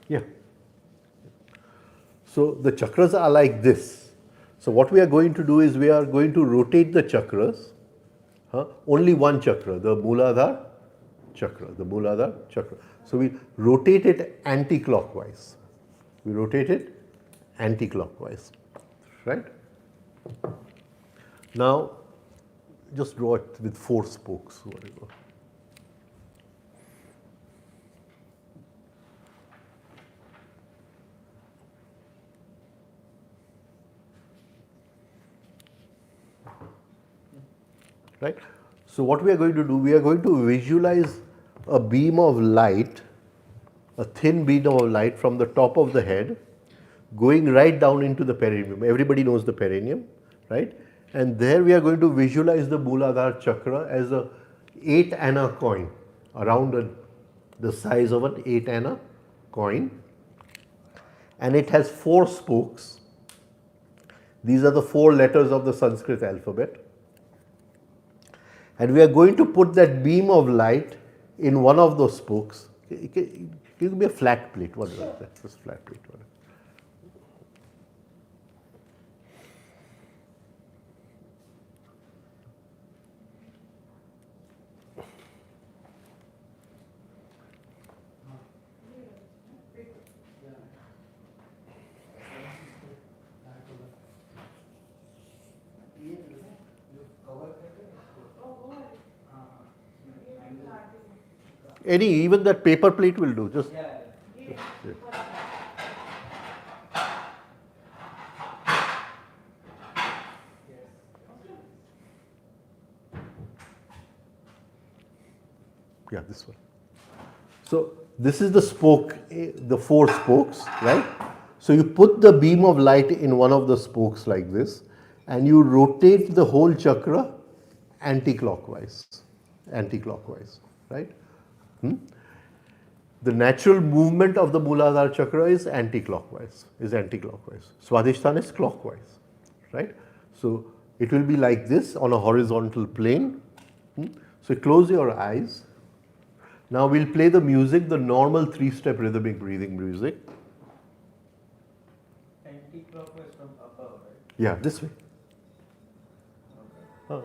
Yeah. So the chakras are like this. So what we are going to do is we are going to rotate the chakras. Only one chakra, the Muladhara chakra, the Muladhara chakra. So we rotate it anti-clockwise. We rotate it anti-clockwise, right? Now just draw it with 4 spokes, whatever. Right? So what we are going to do, we are going to visualize a beam of light, a thin beam of light from the top of the head, going right down into the perineum. Everybody knows the perineum, right? And there we are going to visualize the Muladhara chakra as a 8 anna coin, around the size of an 8 anna coin. And it has 4 spokes. These are the 4 letters of the Sanskrit alphabet. And we are going to put that beam of light in one of those spokes. It will be a flat plate. What is that? Just flat plate. Even that paper plate will do. Just. Yeah, this one. So this is the spoke, the 4 spokes, right? So you put the beam of light in one of the spokes like this, and you rotate the whole chakra anti-clockwise, right? The natural movement of the Muladhara chakra is anti-clockwise, Swadhisthana is clockwise, right? So it will be like this on a horizontal plane. So close your eyes. Now we'll play the music, the normal 3-step rhythmic breathing music. Anti-clockwise from above, right? Yeah, this way. Oh,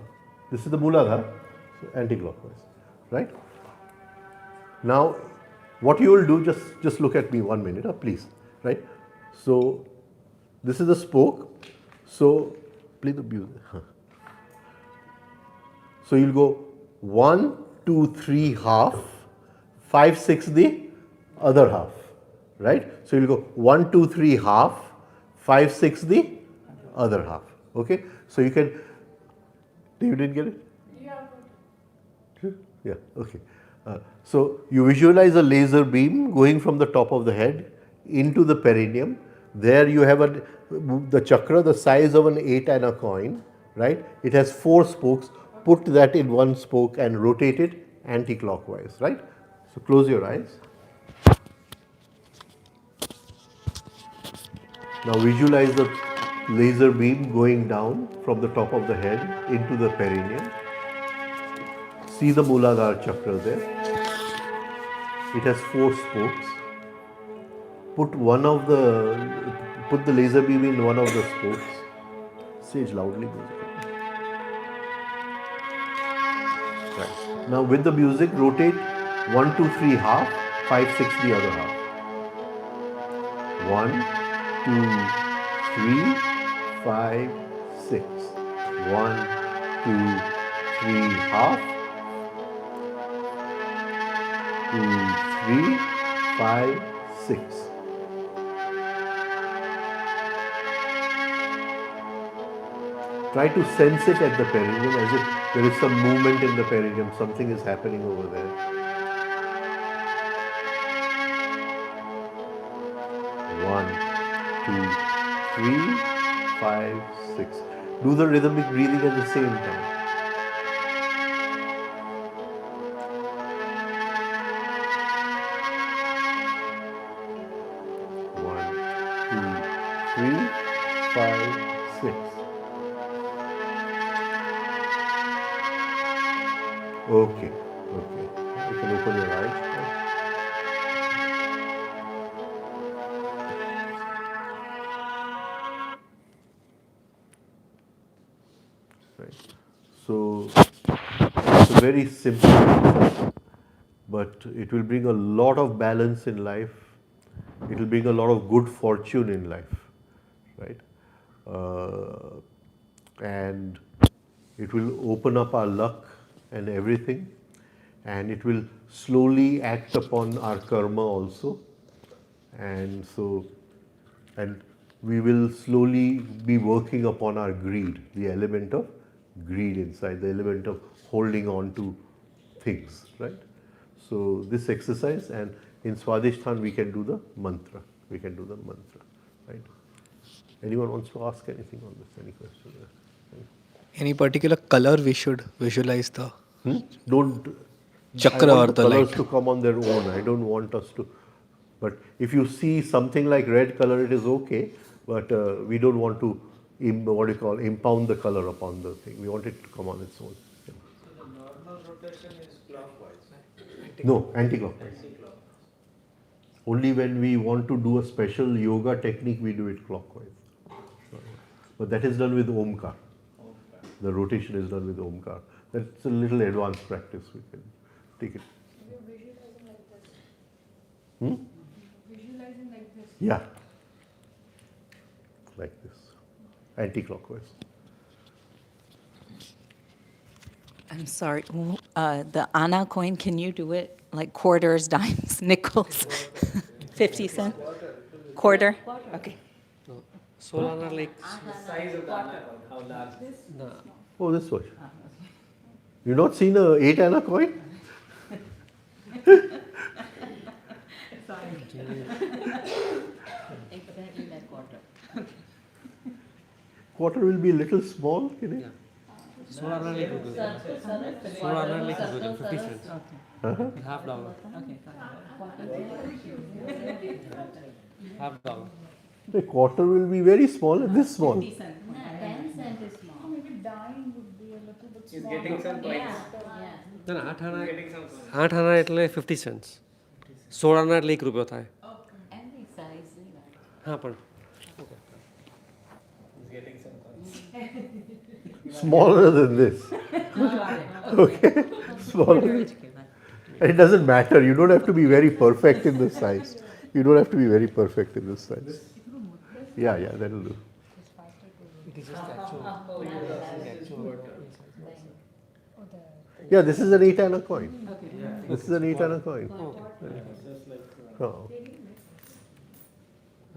this is the Muladhara, so anti-clockwise, right? Now, what you will do, just look at me 1 minute, please, right? So, this is the spoke. So, play the music. So, you'll go 1, 2, 3, half, 5, 6, the other half, right? So, you'll go 1, 2, 3, half, 5, 6, the other half, okay? So, you can, you didn't get it? Yeah, okay. So you visualize a laser beam going from the top of the head into the perineum. There you have the chakra the size of an 8-anna coin, right? It has 4 spokes. Put that in one spoke and rotate it anti-clockwise, right? So close your eyes. Now visualize the laser beam going down from the top of the head into the perineum. See the Muladhara chakra there. It has 4 spokes. Put the laser beam in one of the spokes. Say it loudly, music. Right. Now with the music, rotate 1, 2, 3 half, 5, 6 the other half. 1, 2, 3, 5, 6. 1, 2, 3 half. 2, 3, 5, 6. Try to sense it at the perineum as if there is some movement in the perineum, something is happening over there. 1, 2, 3, 5, 6. Do the rhythmic breathing at the same time. 1, 2, 3, 5, 6. Okay, okay. You can open your eyes. Right. So it's a very simple process, but it will bring a lot of balance in life. It will bring a lot of good fortune in life, right? And it will open up our luck and everything, and it will slowly act upon our karma also, and so, and we will slowly be working upon our greed, the element of greed inside, the element of holding on to things, right? So this exercise, and in Swadhisthana we can do the mantra, right? Anyone wants to ask anything on this? Any question? Any particular color we should visualize the Don't. chakra I or want the the colors light? to come on their own. I don't want us to. But if you see something like red color, it is okay. But we don't want to, impound the color upon the thing. We want it to come on its own. So the normal rotation is clockwise, right? No, anti-clockwise. Only when we want to do a special yoga technique, we do it clockwise. But that is done with Omkar. The rotation is done with Omkar. That's a little advanced practice. We can take it. You're visualizing like this. Visualizing like this. Yeah. Like this. Anti-clockwise. I'm sorry, the Anna coin, can you do it like quarters, dimes, nickels? 50 cent? Quarter? Okay. So rather like The size of the Anna coin, how large is it? the Oh, this one. You've not seen a 8-anna coin? Exactly like water. Quarter will be a little small, can it? $16 like rupees. $16 like rupees, 50 cents. Half dollar. Half dollar. The quarter will be very small and this small. 10 cent is small. Maybe dime would be a little bit He's smaller. getting some coins. No, no, Getting some coins. 8 એટલે 50 cents. 16 એટલે 1 રૂપિયો થાય. Any size, હા પણ He's getting some coins. Smaller than this. Okay. Smaller. It doesn't matter. You don't have to be very perfect in the size. You don't have to be very perfect in this size. Yeah, that'll do. it is just actual. Yeah, this is an 8 anna coin. This is an 8 anna coin. Oh. I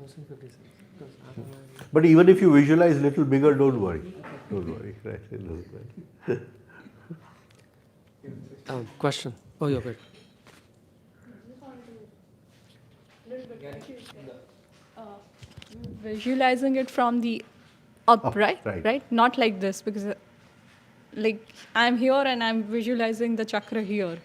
was saying 50 cents. Because 8 anna. But even if you visualize little bigger, don't worry. Don't worry. Right? It doesn't matter. Question. Oh, you're good. Visualizing it from the up, Up, right? right. Not like this, because like I'm here and I'm visualizing the chakra here.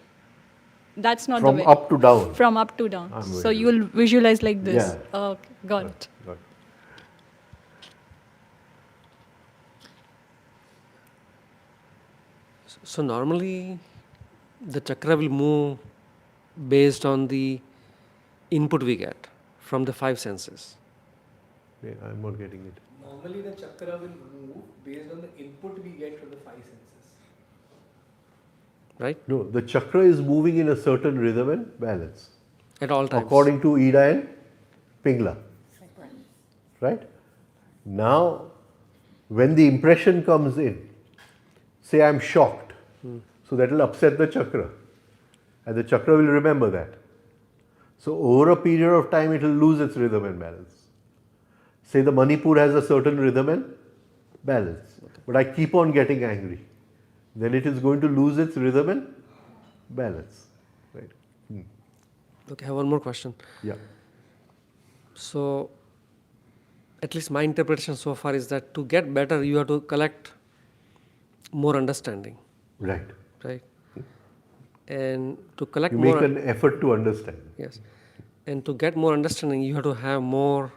That's not From the way. up to down. From up to down. I'm So very you will visualize like this. Yeah. Okay, got it. Got it. So normally the chakra will move based on the input we get from the 5 senses. Yeah, I'm not getting it. Normally the chakra will move based on the input we get from the 5 senses. Right? No, the chakra is moving in a certain rhythm and balance. At all times. According to Ida and Pingla. Right? Now, when the impression comes in, say I'm shocked, so that will upset the chakra. And the chakra will remember that. So, over a period of time, it will lose its rhythm and balance. Say the Manipur has a certain rhythm and balance, but I keep on getting angry. Then it is going to lose its rhythm and balance. Right? Okay, I have one more question. Yeah. So, at least my interpretation so far is that to get better, you have to collect more understanding, Right. right? And to collect You more, make an effort to understand. yes, and to get more understanding, you have to have more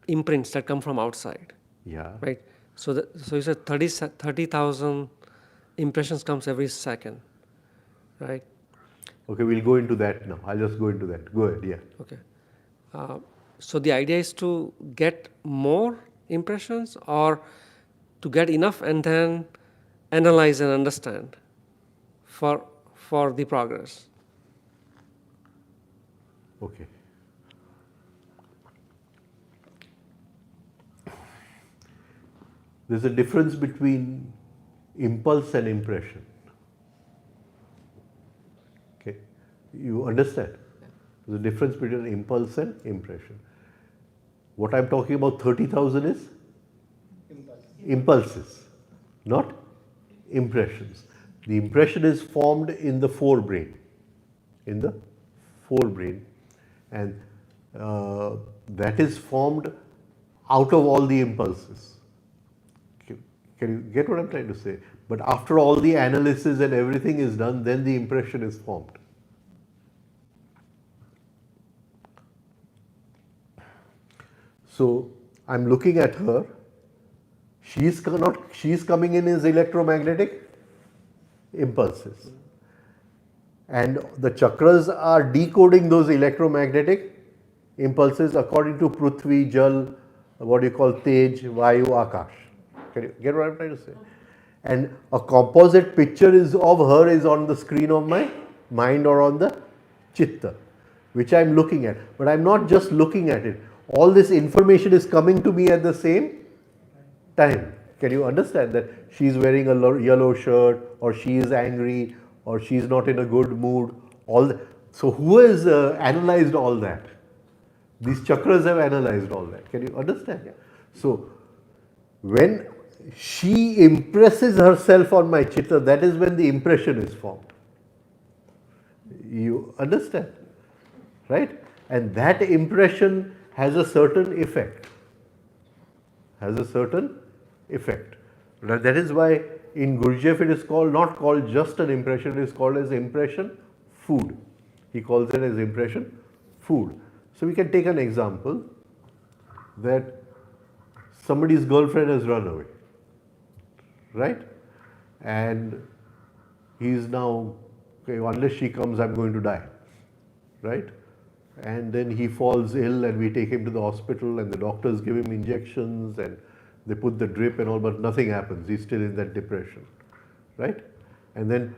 imprints that come from outside, Yeah. right? So, so you said 30,000 impressions comes every second, right? Okay, we'll go into that now. I'll just go into that. Go ahead, yeah. Okay. So the idea is to get more impressions or to get enough and then analyze and understand for the progress. Okay. There's a difference between impulse and impression. Okay. You understand? There's a difference between impulse and impression. What I'm talking about 30,000 is impulses, not impressions. The impression is formed in the forebrain, and that is formed out of all the impulses. Can you get what I'm trying to say? But after all the analysis and everything is done, then the impression is formed. So I'm looking at her. She's coming in as electromagnetic impulses. And the chakras are decoding those electromagnetic impulses according to Prithvi, Jal, what you call Tej, Vayu, Akash. Can you get what I'm trying to say? And a composite picture of her is on the screen of my mind or on the chitta, which I'm looking at. But I'm not just looking at it. All this information is coming to me at the same time. Can you understand that she's wearing a yellow shirt, or she is angry, or she's not in a good mood? So who has analyzed all that? These chakras have analyzed all that. Can you understand? So when she impresses herself on my chitta, that is when the impression is formed. You understand, right? And that impression has a certain effect. Has a certain effect. Now that is why in Gurdjieff it is called, not called just an impression, it is called as impression food. He calls it as impression food. So we can take an example that somebody's girlfriend has run away, right? And he's now, okay, unless she comes, I'm going to die, right? And then he falls ill and we take him to the hospital and the doctors give him injections and they put the drip and all, but nothing happens. He's still in that depression, right? And then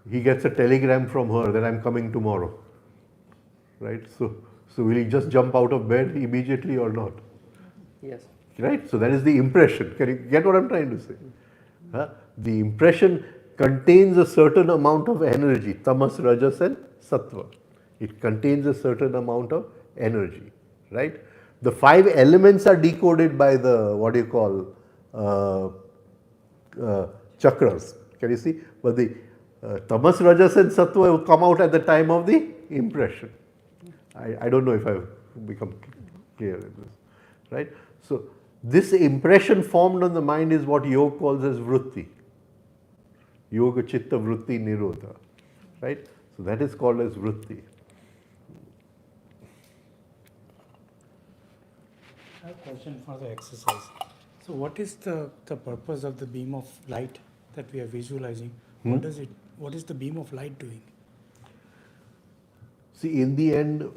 he gets a telegram from her that I'm coming tomorrow, right? So will he just jump out of bed immediately or not? Yes. Right? So that is the impression. Can you get what I'm trying to say? Huh? The impression contains a certain amount of energy, tamas, rajas and sattva. It contains a certain amount of energy, right? The 5 elements are decoded by the, what do you call, chakras. Can you see? But the tamas, rajas and sattva will come out at the time of the impression. I don't know if I've become clear in this, right? So this impression formed on the mind is what yoga calls as vritti. Yoga chitta vritti nirodha, right? So that is called as vritti. I have a question for the exercise. So what is the purpose of the beam of light that we are visualizing? What is the beam of light doing? See, in the end,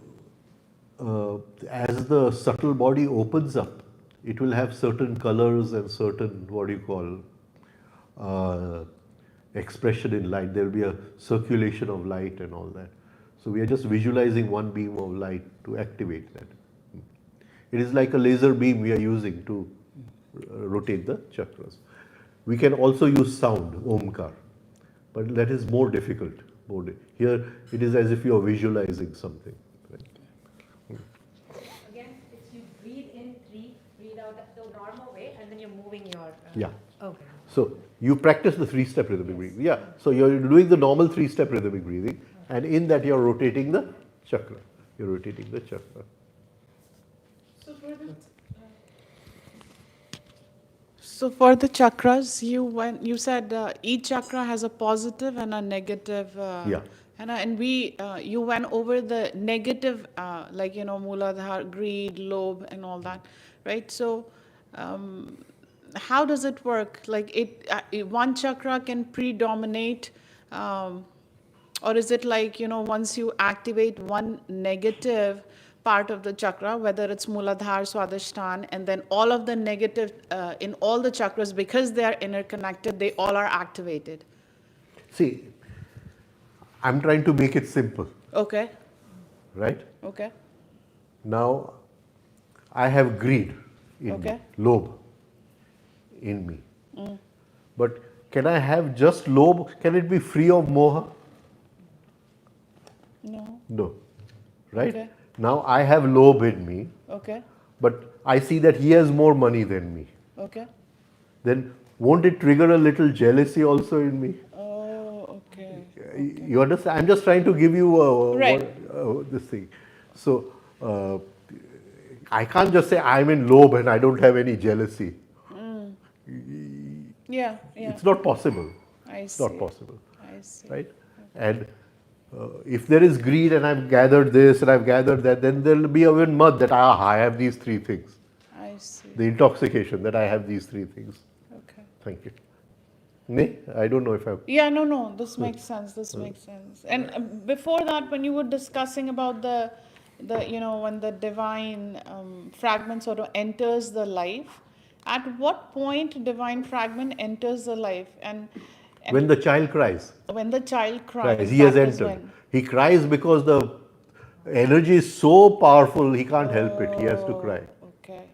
as the subtle body opens up, it will have certain colors and certain, what do you call, expression in light. There will be a circulation of light and all that. So we are just visualizing one beam of light to activate that. It is like a laser beam we are using to rotate the chakras. We can also use sound, omkar, but that is more difficult. Here it is as if you are visualizing something. Right? Again, it's you breathe in 3, breathe out the normal way, and then you're moving your. Yeah. Okay. So you practice the 3-step rhythmic breathing. Yeah. So you're doing the normal 3-step rhythmic breathing, and in that you're rotating the chakra. You're rotating the chakra. So for the chakras, you said each chakra has a positive and a negative. Yeah. And you went over the negative, like Muladhara, greed, lobe, and all that, right? So, how does it work? Like one chakra can predominate, or is it like once you activate one negative part of the chakra, whether it's Muladhara, Swadhisthana, and then all of the negative in all the chakras, because they are interconnected, they all are activated. See, I'm trying to make it simple. Okay. Right? Okay. Now, I have greed in me, lobe in me. But can I have just lobe? Can it be free of moha? No. No. Right? Okay. Now I have lobe in me, Okay. but I see that he has more money than me. Okay. Then won't it trigger a little jealousy also in me? Oh, okay. You understand? I'm just trying to give you this thing. So I can't just say I'm in lobe and I don't have any jealousy. Yeah. It's not possible. It's not possible. I see. Right? And if there is greed and I've gathered this and I've gathered that, then there will be even mud that I have these 3 things. I see. The intoxication that I have these 3 things. Okay. Thank you. Nee? I don't know if I've... Yeah, no, this makes sense. This makes sense. And before that, when you were discussing about the when the divine fragment sort of enters the life, at what point divine fragment enters the life? And when the child cries. When the child cries, he has that is entered. when. He cries because the energy is so powerful, he can't help it. He has to cry. Okay.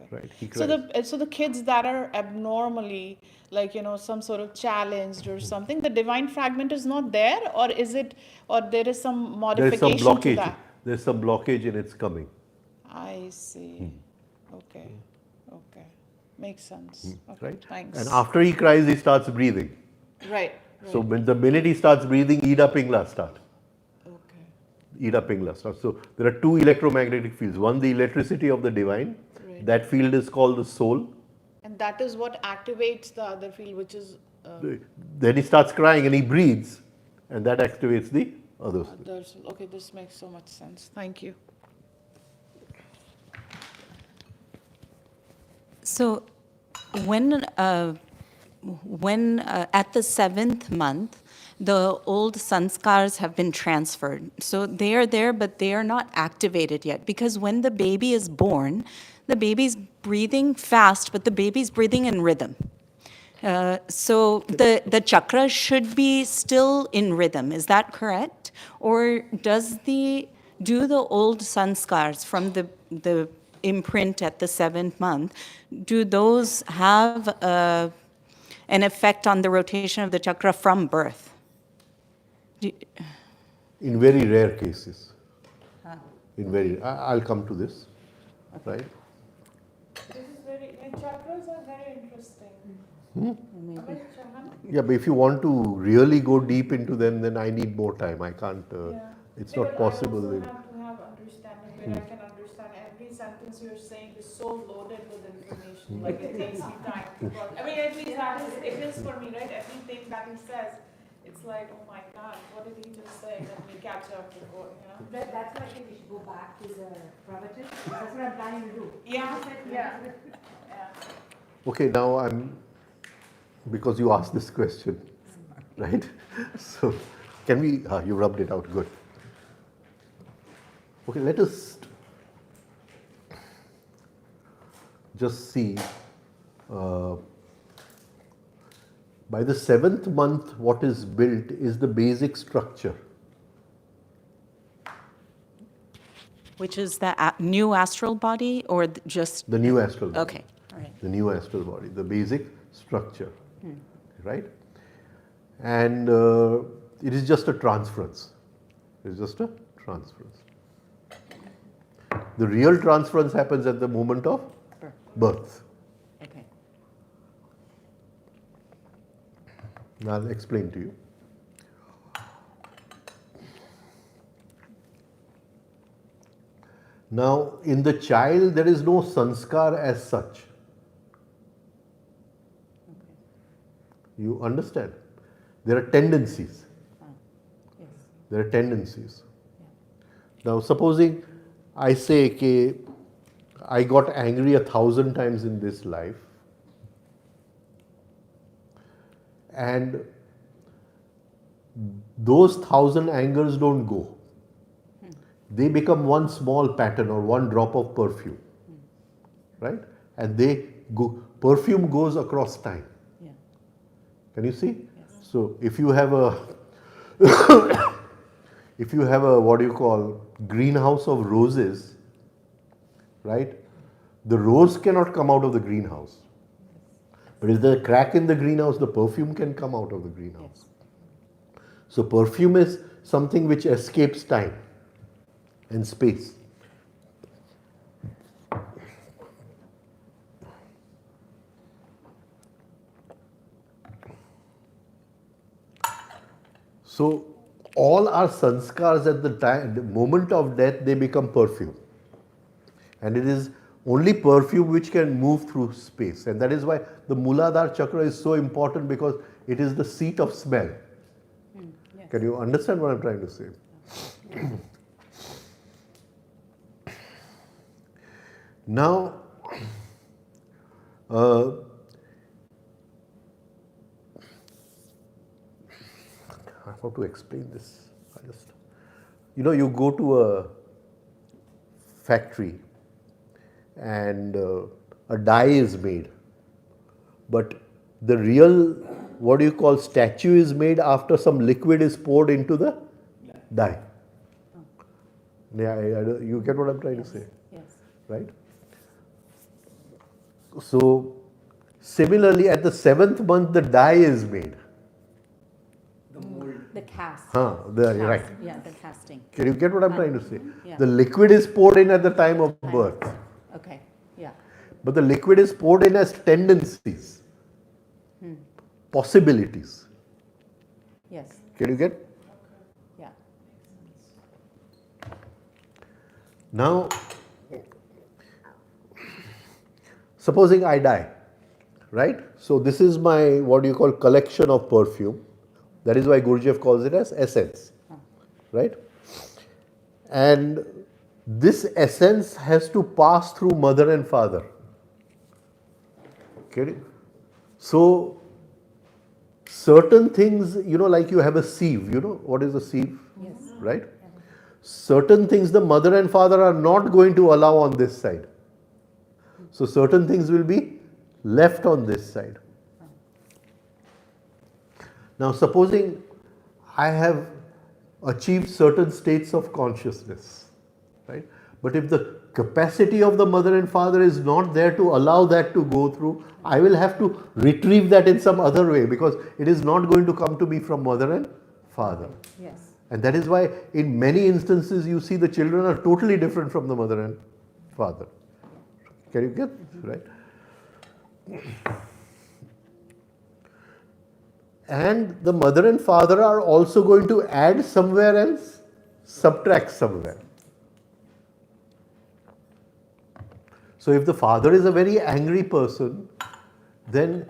Right? He cries. So the kids that are abnormally, like some sort of challenged or something, the divine fragment is not there, or is it, or there is some modification There is some blockage. to that? There's some blockage in its coming. I see. Okay. Makes sense. Okay, Right? thanks. And after he cries, he starts breathing. Right. So when the minute he starts breathing, Ida Pingla start. Ida Pingla stuff. So there are two electromagnetic fields. One, the electricity of the divine. Right. That field is called the soul. And that is what activates the other field, which is Then he starts crying and he breathes, and that activates the other field. others. Okay, this makes so much sense. Thank you. So when at the 7th month, the old sanskars have been transferred. So they are there, but they are not activated yet. Because when the baby is born, the baby's breathing fast, but the baby's breathing in rhythm. So the chakra should be still in rhythm. Is that correct? Or do the old sanskars from the imprint at the 7th month, do those have an effect on the rotation of the chakra from birth? In very rare cases. I'll come to this, right? This is very, and chakras are very interesting. Yeah, but if you want to really go deep into them, then I need more time. I can't, it's not possible. I also have to have understanding where I can understand every sentence you're saying is so loaded with information. Like it takes me time to process. I mean, at least it is for me, right? Everything that he says, it's like, oh my God, what did he just say? Let me catch up before, you know? That's why I think we should go back to the Pravatin. That's what I'm planning to do. Yeah. Okay, now because you asked this question, right? So, can we, you rubbed it out, good. Okay, let us just see, by the 7th month, what is built is the basic structure. Which is the new astral body or just? The new astral body. Okay, all right. The new astral body, the basic structure, right? And it is just a transference. It is just a transference. The real transference happens at the moment of birth. Okay. Now I'll explain to you. Now, in the child, there is no sanskar as such. You understand? There are tendencies. Yes. There are tendencies. Now, supposing I say, okay, I got angry 1,000 times in this life, and those 1,000 angers don't go. They become one small pattern or one drop of perfume, right? And they go. Perfume goes across time. Yeah. Can you see? Yes. So if you have a what do you call greenhouse of roses, right? The rose cannot come out of the greenhouse. But if there's a crack in the greenhouse, the perfume can come out of the greenhouse. Yes. So perfume is something which escapes time and space. So all our sanskars at the moment of death, they become perfume. And it is only perfume which can move through space. And that is why the Muladhara chakra is so important, because it is the seat of smell. Yes. Can you understand what I'm trying to say? Now, how to explain this? You go to a factory and a dye is made, but the real, what do you call, statue is made after some liquid is poured into the dye. Yeah, you get what I'm trying to say, Yes. right? So, similarly, at the 7th month, the dye is made. The cast. Right. Yeah, the casting. Can you get what I'm trying to say? Yeah. The liquid is poured in at the time of birth, Okay, yeah. but the liquid is poured in as tendencies, possibilities. Yes, Can you get? yeah. Now, supposing I die, right? So this is my, what you call, collection of perfume. That is why Gurdjieff calls it as essence, right? And this essence has to pass through mother and father. Okay? So certain things, like you have a sieve, what is a sieve? Yes. Right? Certain things the mother and father are not going to allow on this side. So certain things will be left on this side. Now supposing I have achieved certain states of consciousness, right? But if the capacity of the mother and father is not there to allow that to go through, I will have to retrieve that in some other way, because it is not going to come to me from mother and father. Yes. And that is why in many instances you see the children are totally different from the mother and father. Can you get, right? And the mother and father are also going to add somewhere else, subtract somewhere. So if the father is a very angry person, then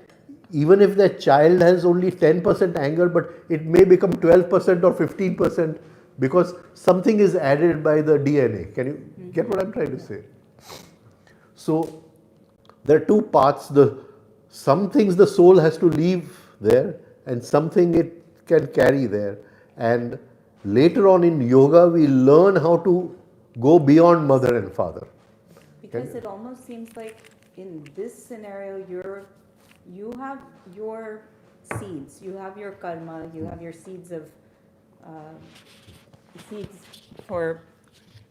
even if that child has only 10% anger, but it may become 12% or 15% because something is added by the DNA. Can you get what I'm trying to say? So there are two parts. Some things the soul has to leave there, and something it can carry there. And later on in yoga, we learn how to go beyond mother and father. Because it almost seems like in this scenario, you have your seeds, you have your karma, you have your seeds of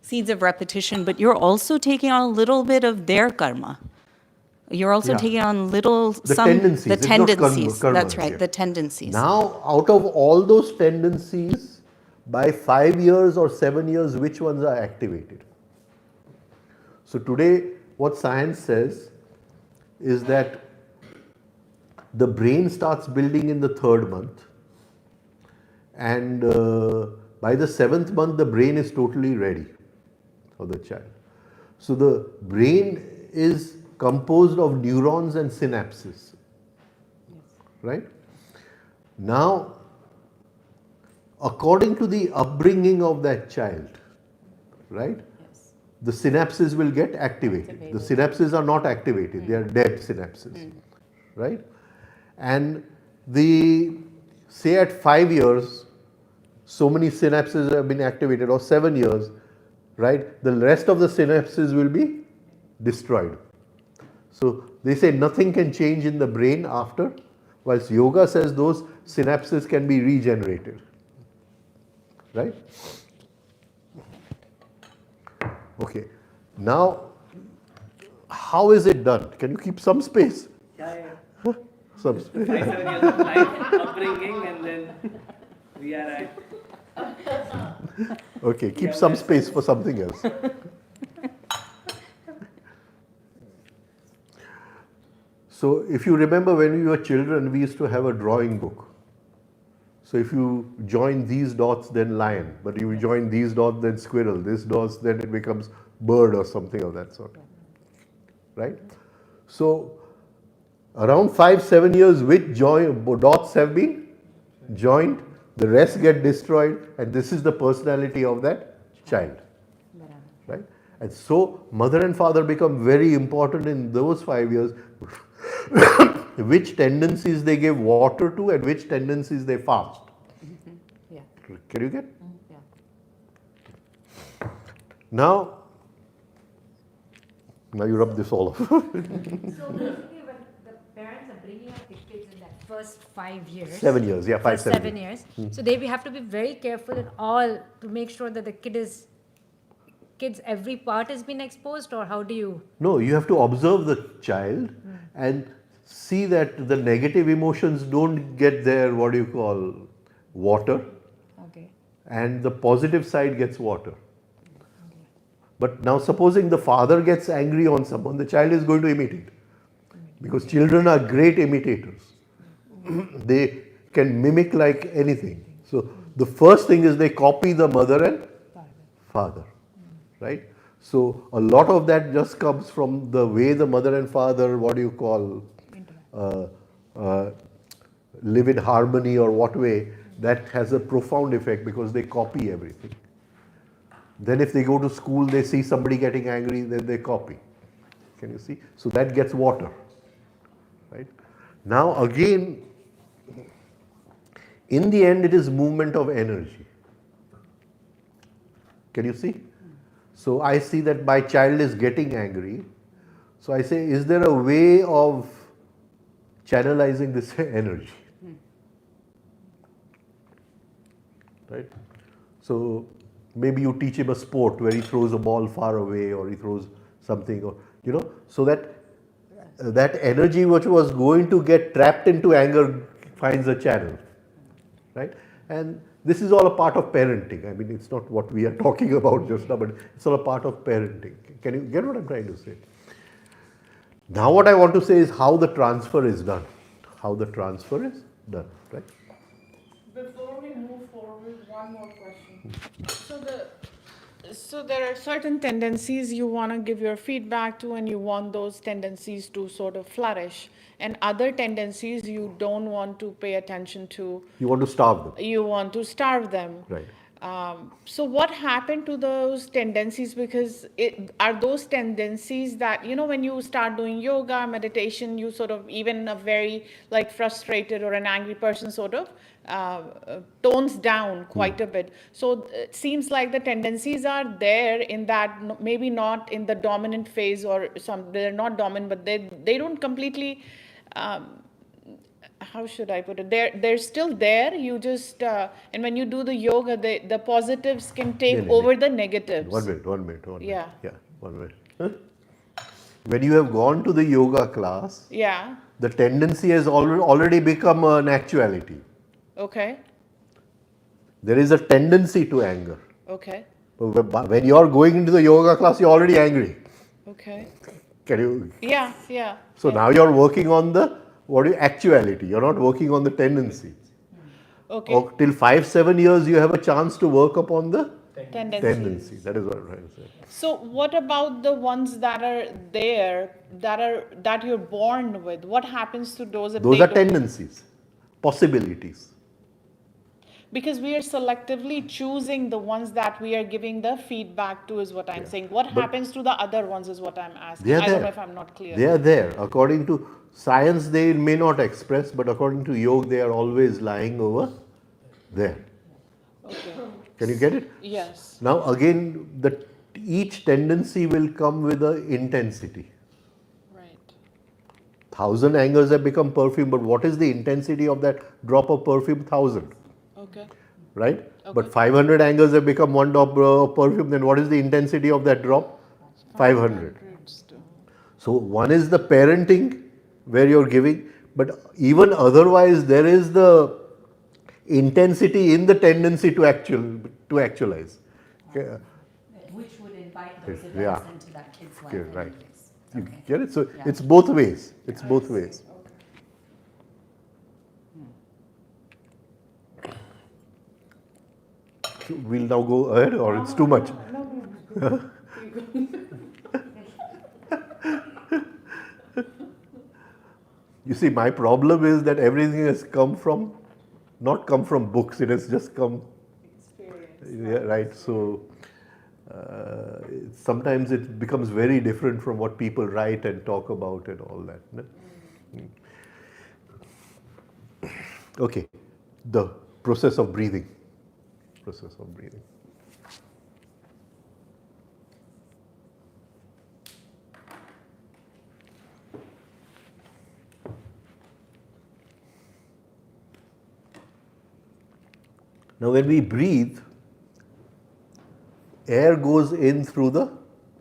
seeds of repetition, but you're also taking on a little bit of their karma. You're also taking on tendencies. the It's not tendencies. karma That's right, here. the tendencies. Now, out of all those tendencies, by 5 years or 7 years, which ones are activated? So today, what science says is that the brain starts building in the 3rd month, and by the 7th month, the brain is totally ready for the child. So the brain is composed of neurons and synapses, right? Now, according to the upbringing of that child, right? The synapses will get activated. The synapses are not activated, they are dead synapses, right? And say at 5 years, so many synapses have been activated, or 7 years, right? The rest of the synapses will be destroyed. So they say nothing can change in the brain after, whilst yoga says those synapses can be regenerated, right? Okay, now how is it done? Can you keep some space? Yeah. Some space. 5, 7 years of life, upbringing, and then we are at. Okay, keep some space for something else. So if you remember when we were children, we used to have a drawing book. So if you join these dots, then lion. But you join these dots, then squirrel. This dots, then it becomes bird or something of that sort. Right? So around 5, 7 years, which dots have been joined, the rest get destroyed, and this is the personality of that child. Right? And so mother and father become very important in those 5 years. Which tendencies they give water to and which tendencies they fast. Yeah. Can you get? Yeah. Now you rub this all off. So basically, when the parents are bringing up the kids in that first 5 years. 7 years, yeah, 5, 7 years. So they have to be very careful in all to make sure that the kids every part has been exposed, or how do you? No, you have to observe the child and see that the negative emotions don't get their, water, Okay. and the positive side gets water. But now supposing the father gets angry on someone, the child is going to imitate. Because children are great imitators. They can mimic like anything. So the first thing is they copy the mother and father. Right? So a lot of that just comes from the way the mother and father, what do you call, uh, uh, live in harmony, or what way, that has a profound effect because they copy everything. Then if they go to school, they see somebody getting angry, then they copy. Can you see? So that gets water, right? Now again, in the end, it is movement of energy. Can you see? So I see that my child is getting angry. So I say, is there a way of channelizing this energy? Right? So maybe you teach him a sport where he throws a ball far away, or he throws something, or so that that energy which was going to get trapped into anger finds a channel, right? And this is all a part of parenting. I mean, it's not what we are talking about just now, but it's all a part of parenting. Can you get what I'm trying to say? Now what I want to say is how the transfer is done. How the transfer is done, right? Before we move forward, one more question. So there are certain tendencies you want to give your feedback to, and you want those tendencies to sort of flourish, and other tendencies you don't want to pay attention to. You want to starve them. You want to starve them. Right. So what happened to those tendencies? Because are those tendencies that, when you start doing yoga, meditation, you sort of, even a very like frustrated or an angry person sort of tones down quite a bit. So it seems like the tendencies are there in that, maybe not in the dominant phase, or they're not dominant, but they don't completely, how should I put it? They're still there. You just and when you do the yoga, the positives can take over the negatives. One minute. Yeah. Yeah, 1 minute. Huh? When you have gone to the yoga class, Yeah. the tendency has already become an actuality. Okay. There is a tendency to anger. Okay. But when you are going into the yoga class, you're already angry. Okay. Can you? Yeah. Yeah. So now you're working on the actuality. You're not working on the tendency. Okay. Or till 5-7 years, you have a chance to work upon the Tendency. That is what I'm trying to say. So what about the ones that are there, that you're born with? What happens to those? If Those they are don't- tendencies, possibilities. Because we are selectively choosing the ones that we are giving the feedback to, is what I'm saying. What happens to the other ones is what I'm asking. They are I there. don't know if I'm not clear. They are there. According to science, they may not express, but according to yoga, they are always lying over there. Okay. Can you get it? Yes. Now again, each tendency will come with an intensity. Right. 1,000 angers have become perfume, but what is the intensity of that drop of perfume? 1,000. Okay. Right? But 500 angers have become one drop of perfume, then what is the intensity of that drop? 500. So one is the parenting where you're giving, but even otherwise there is the intensity in the tendency to actualize. Okay. Which would invite those events Yeah. into that kid's life. Okay, right. anyways. You Okay. get it? So Yeah. it's both ways. It's both ways. So we'll now go ahead, or it's too much? You see, my problem is that everything has not come from books, it has just come. Yeah, right. So sometimes it becomes very different from what people write and talk about and all that. No? Okay, the process of breathing. Now when we breathe, air goes in through the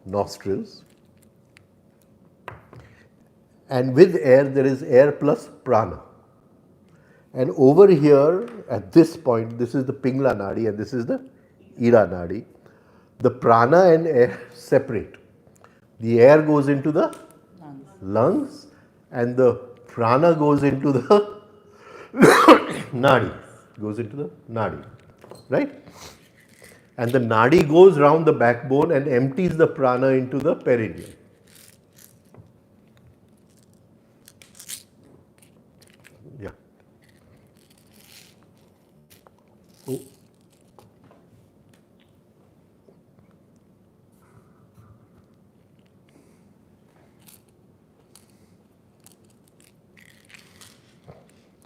nostrils, and with air there is air plus prana. And over here at this point, this is the Pingla Nadi and this is the Ida Nadi. The prana and air separate. The air goes into the lungs and the prana goes into the nadi. Right? and the nadi goes round the backbone and empties the prana into the perineum. Yeah. Oh.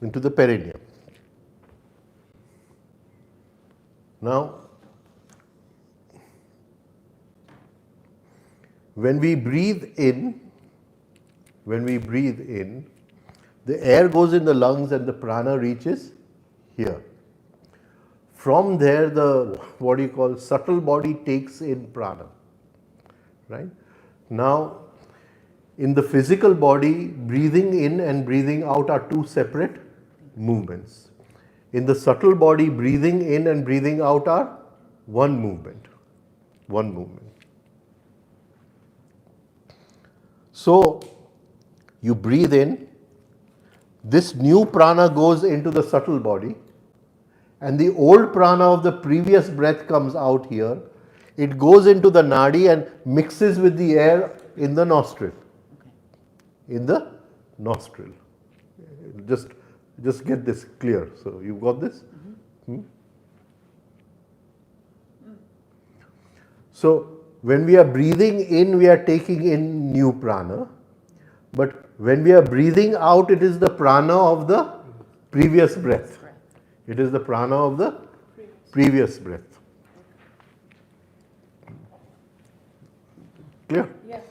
Into the perineum. Now, when we breathe in, the air goes in the lungs and the prana reaches here. From there, the what you call subtle body takes in prana. Right? Now, in the physical body, breathing in and breathing out are two separate movements. In the subtle body, breathing in and breathing out are one movement. One movement. So, you breathe in, this new prana goes into the subtle body, and the old prana of the previous breath comes out here. It goes into the nadi and mixes with the air in the nostril. In the nostril. Just get this clear. So you got this? So when we are breathing in, we are taking in new prana. But when we are breathing out, it is the prana of the previous breath. It is the prana of the previous breath. Clear? Yes.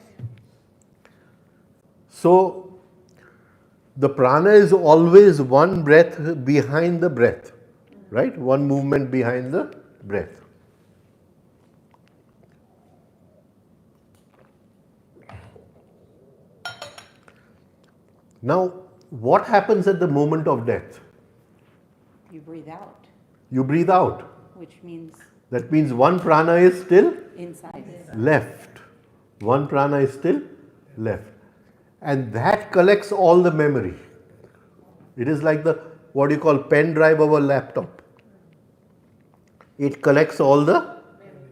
So, the prana is always one breath behind the breath, right? One movement behind the breath. Now, what happens at the moment of death? You breathe out, You breathe out. which means That means one prana is still inside. left. One prana is still left. And that collects all the memory. It is like the what you call pen drive of a laptop. It collects all the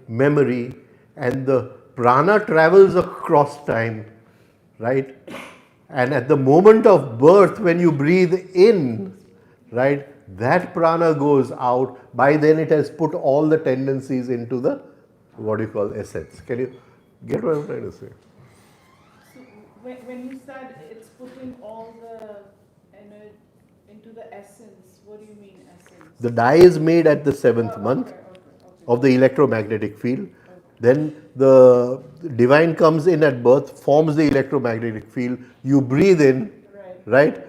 memory, and the prana travels across time, right? And at the moment of birth, when you breathe in, right, that prana goes out. By then it has put all the tendencies into the what you call essence. Can you get what I'm trying to say? So when you said it's putting all the energy into the essence, what do you mean essence? The dye is made at the 7th month of the electromagnetic field. Then the divine comes in at birth, forms the electromagnetic field. You breathe in, right?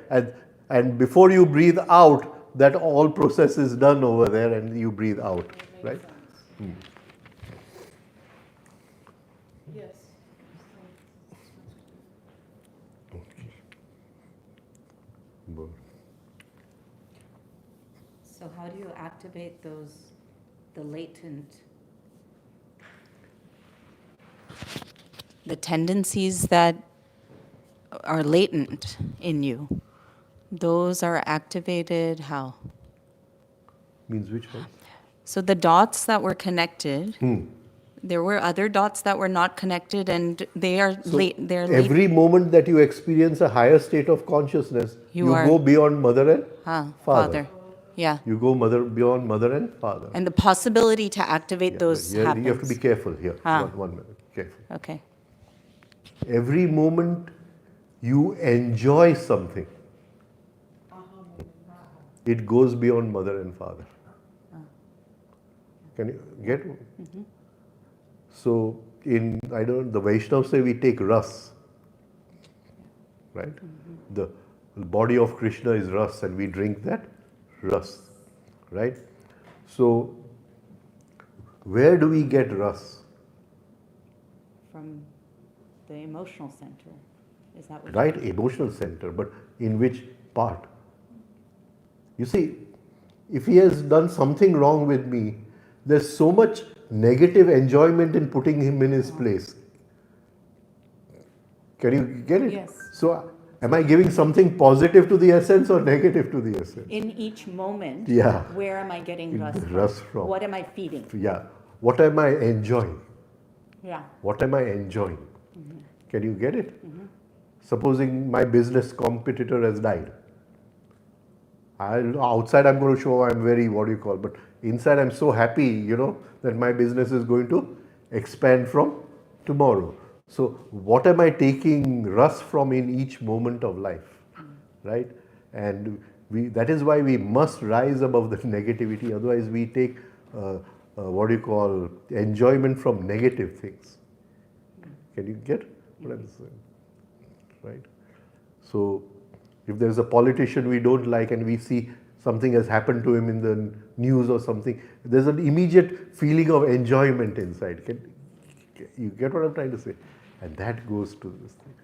And before you breathe out, that all process is done over there, and you breathe out, right? Yes. So how do you activate the latent, the tendencies that are latent in you? Those are activated how? Means which one? So the dots that were connected, there were other dots that were not connected, and they are they're late. Every moment that you experience a higher state of consciousness, You you are- go beyond mother and father. Yeah. You go beyond mother and father. And the possibility to activate those You happens. have to be careful here. One minute. Careful. Okay. Every moment you enjoy something, it goes beyond mother and father. Can you get? So the Vaishnavas say we take ras, right? The body of Krishna is ras, and we drink that ras, right? So where do we get ras? From the emotional center. Is that what? Right, emotional center, but in which part? You see, if he has done something wrong with me, there's so much negative enjoyment in putting him in his place. Can you get it? Yes. So, am I giving something positive to the essence or negative to the essence? In each moment, Yeah. where am I getting rust from? Rust from. What am I feeding? Yeah. what am I enjoying? Yeah. What am I enjoying? Can you get it? Supposing my business competitor has died. Outside I'm going to show I'm very, what do you call, but inside I'm so happy, that my business is going to expand from tomorrow. So what am I taking rust from in each moment of life, right? And that is why we must rise above the negativity. Otherwise we take, what do you call, enjoyment from negative things. Can you get what I'm saying? Right? So if there's a politician we don't like and we see something has happened to him in the news or something, there's an immediate feeling of enjoyment inside. You get what I'm trying to say? And that goes to this thing.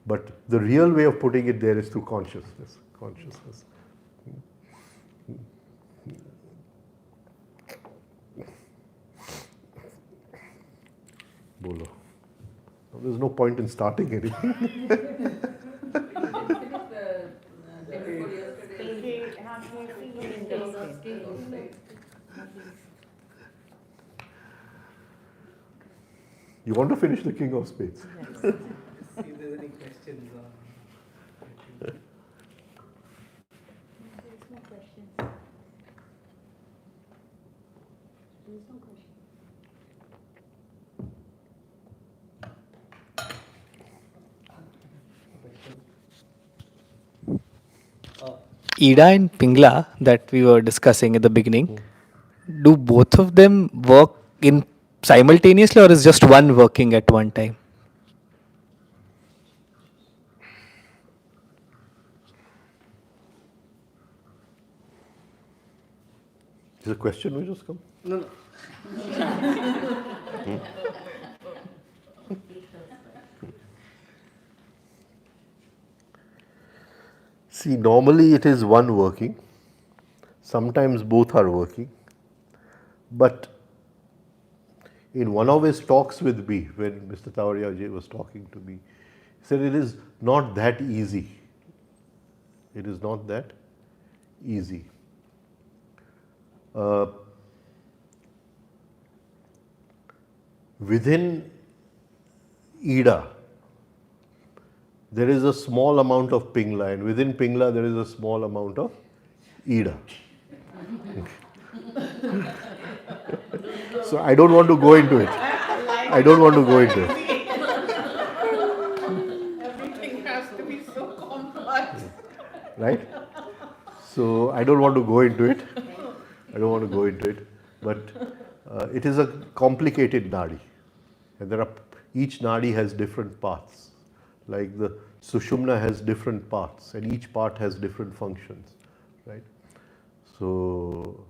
But the real way of putting it there is through consciousness. Consciousness. Bolo. There's no point in starting anything. You want to finish the King of Spades? See if there's any questions. Ida and Pingla that we were discussing at the beginning, do both of them work in simultaneously or is just one working at one time? Is a question we just come? No. See, normally it is one working. Sometimes both are working. But in one of his talks with me, when Mr. Tawariya was talking to me, he said it is not that easy. It is not that easy. Within Ida, there is a small amount of Pingla, and within Pingla, there is a small amount of Ida. So I don't want to go into it. I don't want to go into it. Everything has to be so complex. Right? So I don't want to go into it. I don't want to go into it. But it is a complicated nadi. And each nadi has different paths. Like the Sushumna has different paths, and each part has different functions. Right? So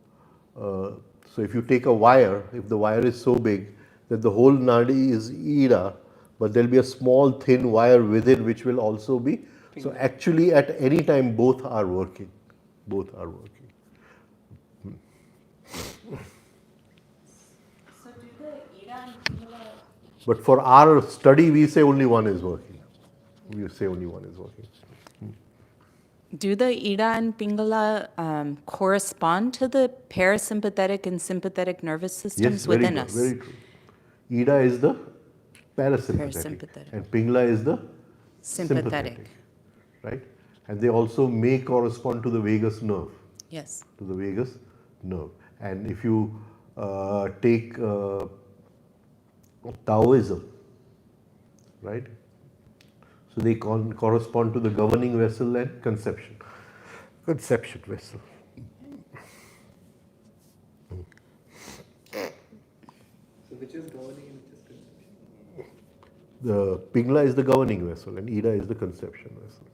if you take a wire, if the wire is so big that the whole nadi is Ida, but there will be a small thin wire within which will also be. So actually at any time both are working. Both are working. So do the Ida and Pingala... But for our study we say only one is working. We say only one is working. Do the Ida and Pingala correspond to the parasympathetic and sympathetic nervous systems Yes, very within good, us? very true. Ida is the parasympathetic, Parasympathetic. and Pingla is the Sympathetic. right? And they also may correspond to the vagus nerve. Yes. To the vagus nerve. And if you take Taoism, right? So they correspond to the governing vessel and conception vessel. So which is governing and which is conception? The Pingla is the governing vessel and Ida is the conception vessel.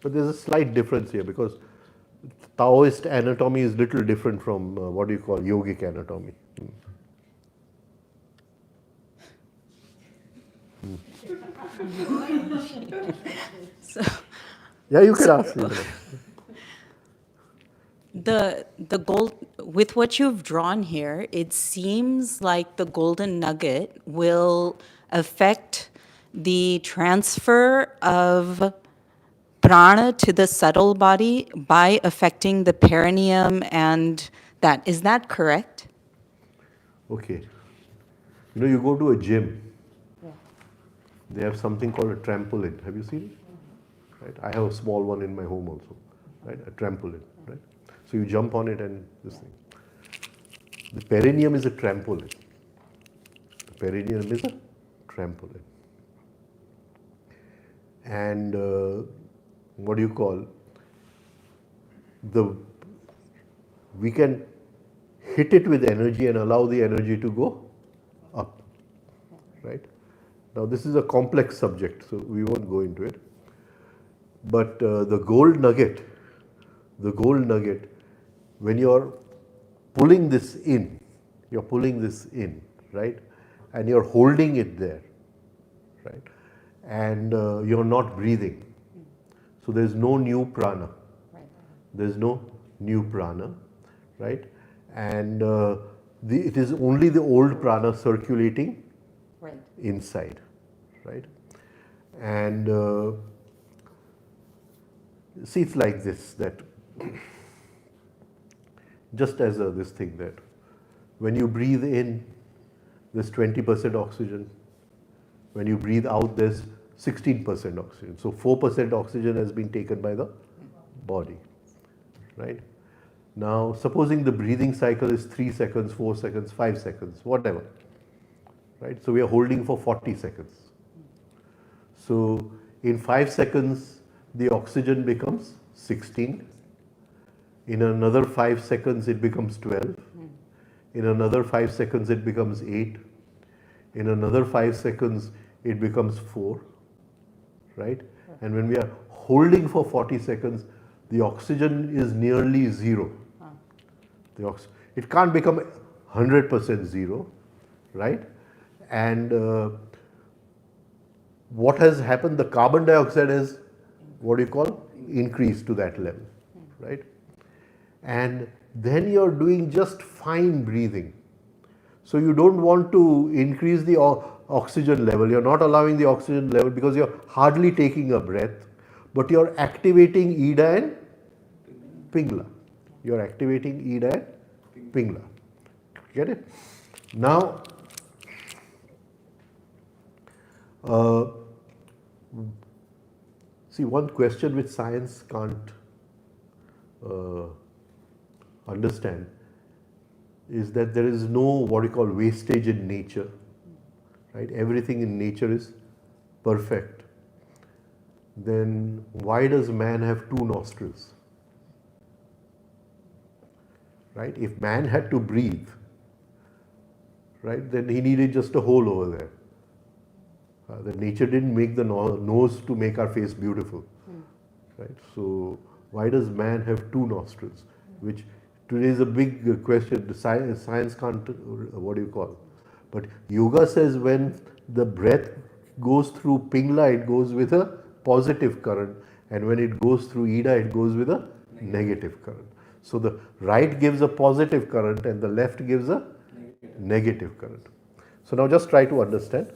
But there's a slight difference here because Taoist anatomy is little different from what you call yogic anatomy. So Yeah, you can ask. the gold, with what you've drawn here, it seems like the golden nugget will affect the transfer of prana to the subtle body by affecting the perineum and that. Is that correct? Okay. You know, you go to a gym, they have something called a trampoline. Have you seen it? Right? I have a small one in my home also, right? A trampoline, right? So you jump on it and this thing. The perineum is a trampoline. The perineum is a trampoline. And what do you call, we can hit it with energy and allow the energy to go up, right? Now this is a complex subject, so we won't go into it. But the gold nugget, when you're pulling this in, right? And you're holding it there, right? And you're not breathing. So there's no new prana. There's no new prana, right? And it is only the old prana circulating inside, right? And see, it's like this, that just as this thing, that when you breathe in, there's 20% oxygen. When you breathe out, there's 16% oxygen. So 4% oxygen has been taken by the body, right? Now, supposing the breathing cycle is 3 seconds, 4 seconds, 5 seconds, whatever, right? So we are holding for 40 seconds. So in 5 seconds, the oxygen becomes 16. In another 5 seconds, it becomes 12. In another 5 seconds, it becomes 8. In another 5 seconds, it becomes 4, right? And when we are holding for 40 seconds, the oxygen is nearly zero. It can't become 100% zero, right? And what has happened, the carbon dioxide has, what do you call, increased to that level, right? And then you're doing just fine breathing. So you don't want to increase the oxygen level. You're not allowing the oxygen level because you're hardly taking a breath, but you're activating Ida and Pingala. You're activating Ida and Pingala. Get it? Now, see, one question which science can't understand is that there is no, what you call, wastage in nature, right? Everything in nature is perfect. Then why does man have 2 nostrils? Right? If man had to breathe, right, then he needed just a hole over there. The nature didn't make the nose to make our face beautiful, right? So why does man have 2 nostrils? Which today is a big question. Science can't, what do you call? But yoga says when the breath goes through Pingala, it goes with a positive current, and when it goes through Ida, it goes with a negative current. So the right gives a positive current and the left gives a negative current. So now just try to understand.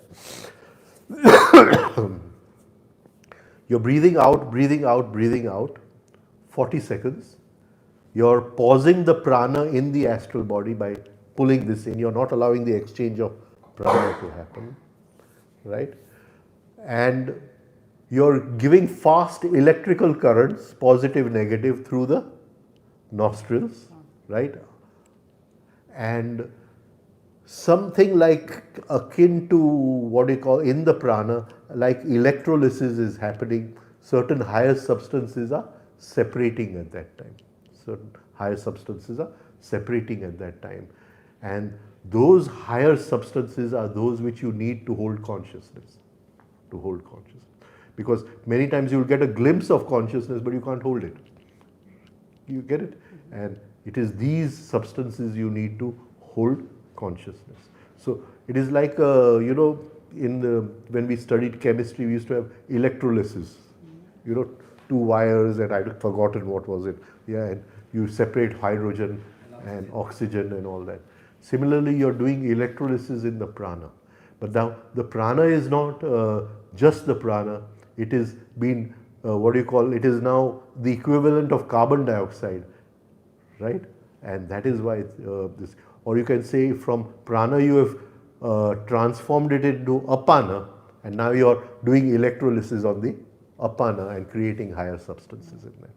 You're breathing out, 40 seconds. You're pausing the prana in the astral body by pulling this in. You're not allowing the exchange of prana to happen, right? And you're giving fast electrical currents, positive, negative, through the nostrils, right? And something like akin to what do you call, in the prana, like electrolysis is happening. Certain higher substances are separating at that time. Certain higher substances are separating at that time. And those higher substances are those which you need to hold consciousness. Because many times you'll get a glimpse of consciousness, but you can't hold it. You get it? And it is these substances you need to hold consciousness. So it is like, you know, when we studied chemistry, we used to have electrolysis. You know, 2 wires, and I'd forgotten what was it. Yeah, and you separate hydrogen and oxygen and all that. Similarly, you're doing electrolysis in the prana. But now the prana is not just the prana. It is been, what do you call, it is now the equivalent of carbon dioxide, right? And that is why this, or you can say from prana you have transformed it into apana, and now you are doing electrolysis on the apana and creating higher substances in there.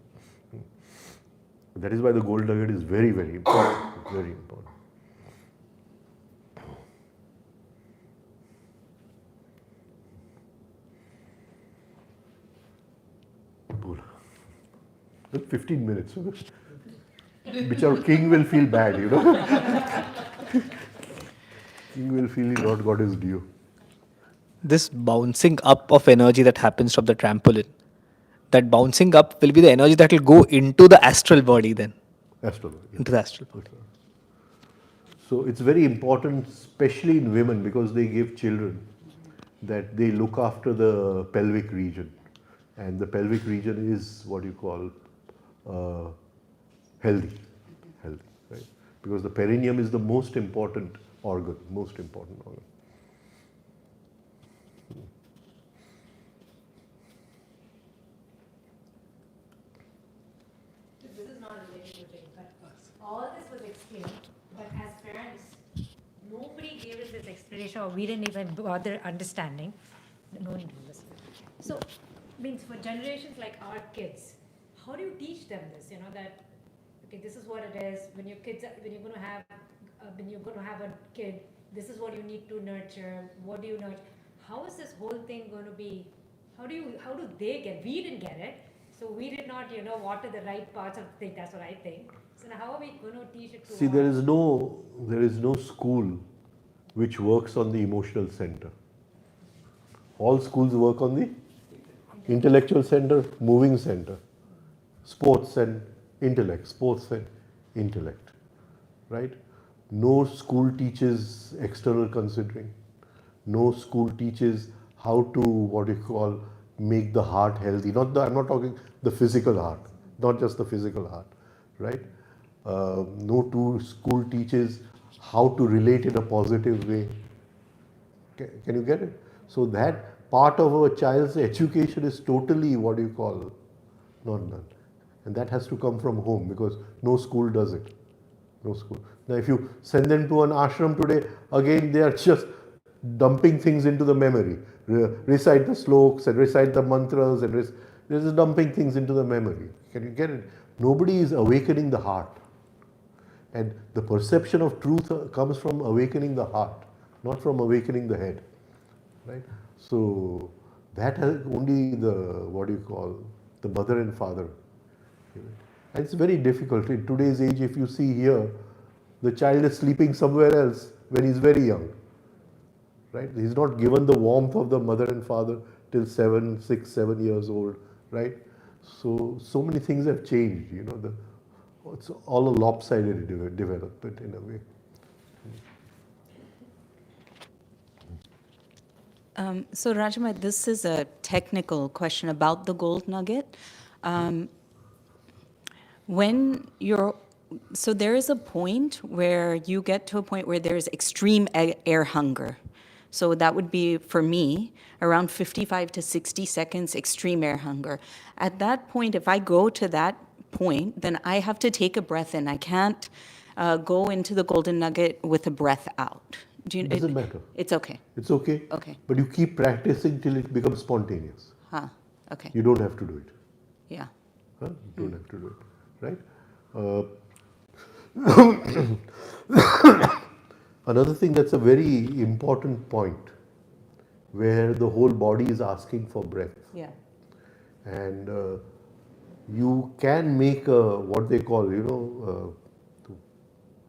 That is why the gold nugget is very, very important. Very important. Bola. 15 minutes. Which our king will feel bad, you know. King will feel he not got his due. This bouncing up of energy that happens from the trampoline, that bouncing up will be the energy that will go into the astral body then. Astrology. Into the astral body. So it's very important, especially in women, because they give children, that they look after the pelvic region. And the pelvic region is what you call healthy, right? Because the perineum is the most important organ, This is not related to it, but all this was explained, but as parents, nobody gave us this explanation, or we didn't even bother understanding. No need to listen. So, means for generations like our kids, how do you teach them this? You know that, okay, this is what it is. When your kids, when you're going to have a kid, this is what you need to nurture. What do you nurture? How is this whole thing going to be? How do they get? We didn't get it. So we did not, what are the right parts of the thing. That's what I think. So now how are we going to teach it to See, there is no school which works on the emotional center. All schools work on the intellectual center, moving center, sports and intellect, right? No school teaches external considering. No school teaches how to, make the heart healthy. I'm not talking the physical heart, not just the physical heart, right? No school teaches how to relate in a positive way. Can you get it? So that part of a child's education is totally not done. And that has to come from home, because no school does it. No school. Now if you send them to an ashram today, again they are just dumping things into the memory. Recite the sloks and recite the mantras and they're just dumping things into the memory. Can you get it? Nobody is awakening the heart. And the perception of truth comes from awakening the heart, not from awakening the head. Right? So that has only the mother and father. And it's very difficult. In today's age, if you see here, the child is sleeping somewhere else when he's very young. Right? He's not given the warmth of the mother and father till 6, 7 years old. Right? So many things have changed. It's all a lopsided development in a way. So Rajma, this is a technical question about the gold nugget. So there is a point where you get to a point where there's extreme air hunger. So that would be, for me, around 55 to 60 seconds, extreme air hunger. At that point, if I go to that point, then I have to take a breath in. I can't go into the golden nugget with a breath out. It doesn't matter. It's okay. It's okay. Okay. But you keep practicing till it becomes spontaneous. Okay. You don't have to do it. Yeah. You don't have to do it. Right? Another thing that's a very important point, where the whole body is asking for breath. Yeah. And you can make what they call,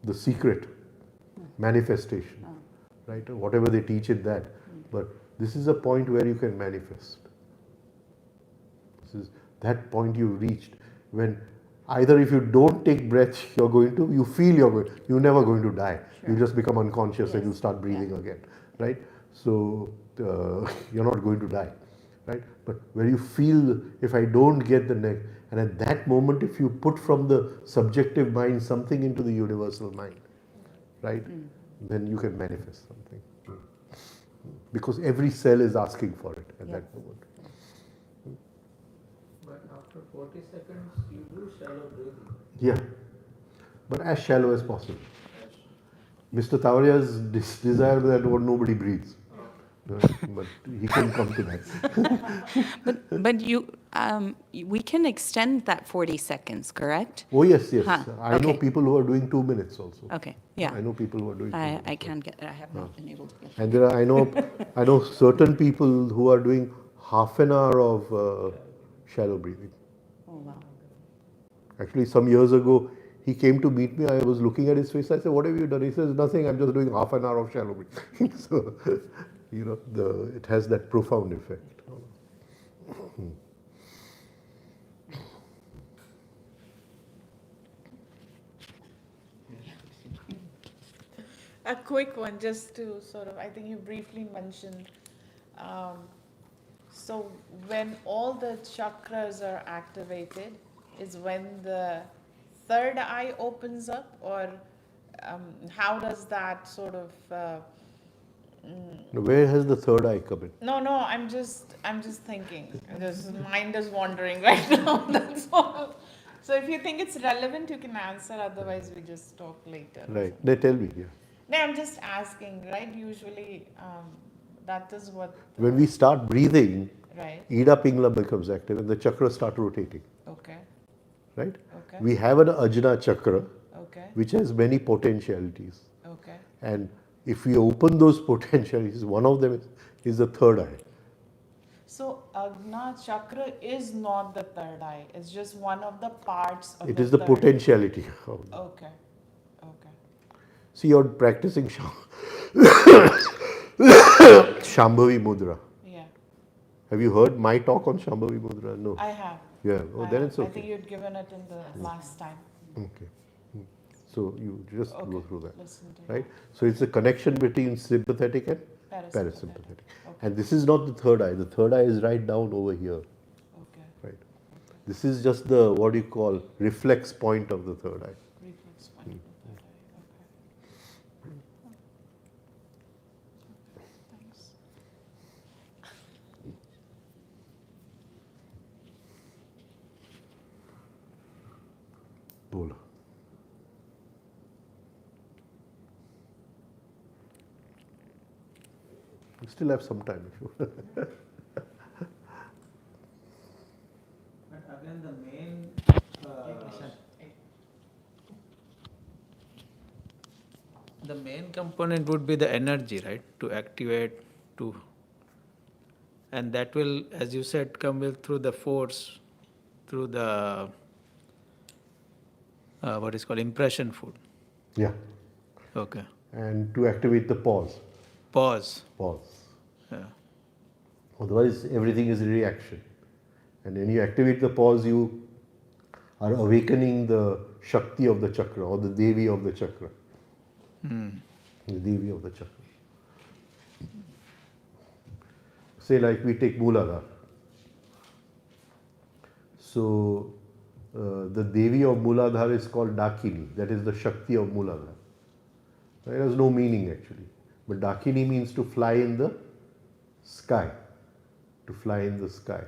the secret manifestation, right? Whatever they teach in that. But this is a point where you can manifest. This is that point you reached when either if you don't take breath, you're never going to die. Sure. You just become unconscious and you start breathing again, right? So you're not going to die, right? But where you feel, if I don't get the neck, and at that moment, if you put from the subjective mind something into the universal mind, right? Then you can manifest something. Because every cell is asking for it at that moment. But after 40 seconds, you do shallow breathing. Yeah. but as shallow as possible. Mr. Tavaria's desire that nobody breathes. But he couldn't come to that. But we can extend that 40 seconds, correct? Oh, yes, yes. Huh, I know okay. people who are doing 2 minutes also. Okay, yeah. I know people who are doing 2 minutes. I can get, I have not been able to get. And there are, I know certain people who are doing half an hour of shallow breathing. Oh, wow. Actually, some years ago, he came to meet me. I was looking at his face. I said, "What have you done?" He says, "Nothing. I'm just doing half an hour of shallow breathing." So, it has that profound effect. A quick one, just to sort of, I think you briefly mentioned. So when all the chakras are activated, is when the third eye opens up, or how does that sort of? Where has the third eye come in? No, I'm just thinking. Mind is wandering right now. That's all. So if you think it's relevant, you can answer. Otherwise, we just talk later. Right. They tell me. Yeah. No, I'm just asking. Right? Usually, that is what. When we start breathing, Right. Ida Pingala becomes active and the chakras start rotating. Okay. Right? Okay. We have an Ajna chakra, Okay. which has many potentialities. Okay. And if we open those potentialities, one of them is the third eye. So Agna chakra is not the third eye. It's just one of the parts of It the is the third. potentiality. Okay. Okay. See, you're practicing Shambhavi Mudra. Yeah. Have you heard my talk on Shambhavi Mudra? No. I have. Yeah. Oh, then it's I think okay. you'd given it in the last time. Okay. So you just go Okay. through that. Listen to Right? So it's a connection between sympathetic and Parasympathetic. parasympathetic. Okay. And this is not the third eye. The third eye is right down over here. Okay. Right. This is just the, what do you call, reflex point of the third eye. Reflex point of the third eye. Okay. Thanks. Bola. You still have some time if you But again, the main component would be the energy, right? To activate, and that will, as you said, come through the force, through the what is called impression food. Yeah. Okay. And to activate the pause. Pause. Pause. Yeah. Otherwise, everything is reaction. And when you activate the pause, you are awakening the Shakti of the chakra or the Devi of the chakra. The Devi of the chakra. Say, like we take Muladhara. So, the Devi of Muladhara is called Dakini. That is the Shakti of Muladhara. It has no meaning actually. But Dakini means to fly in the sky. To fly in the sky.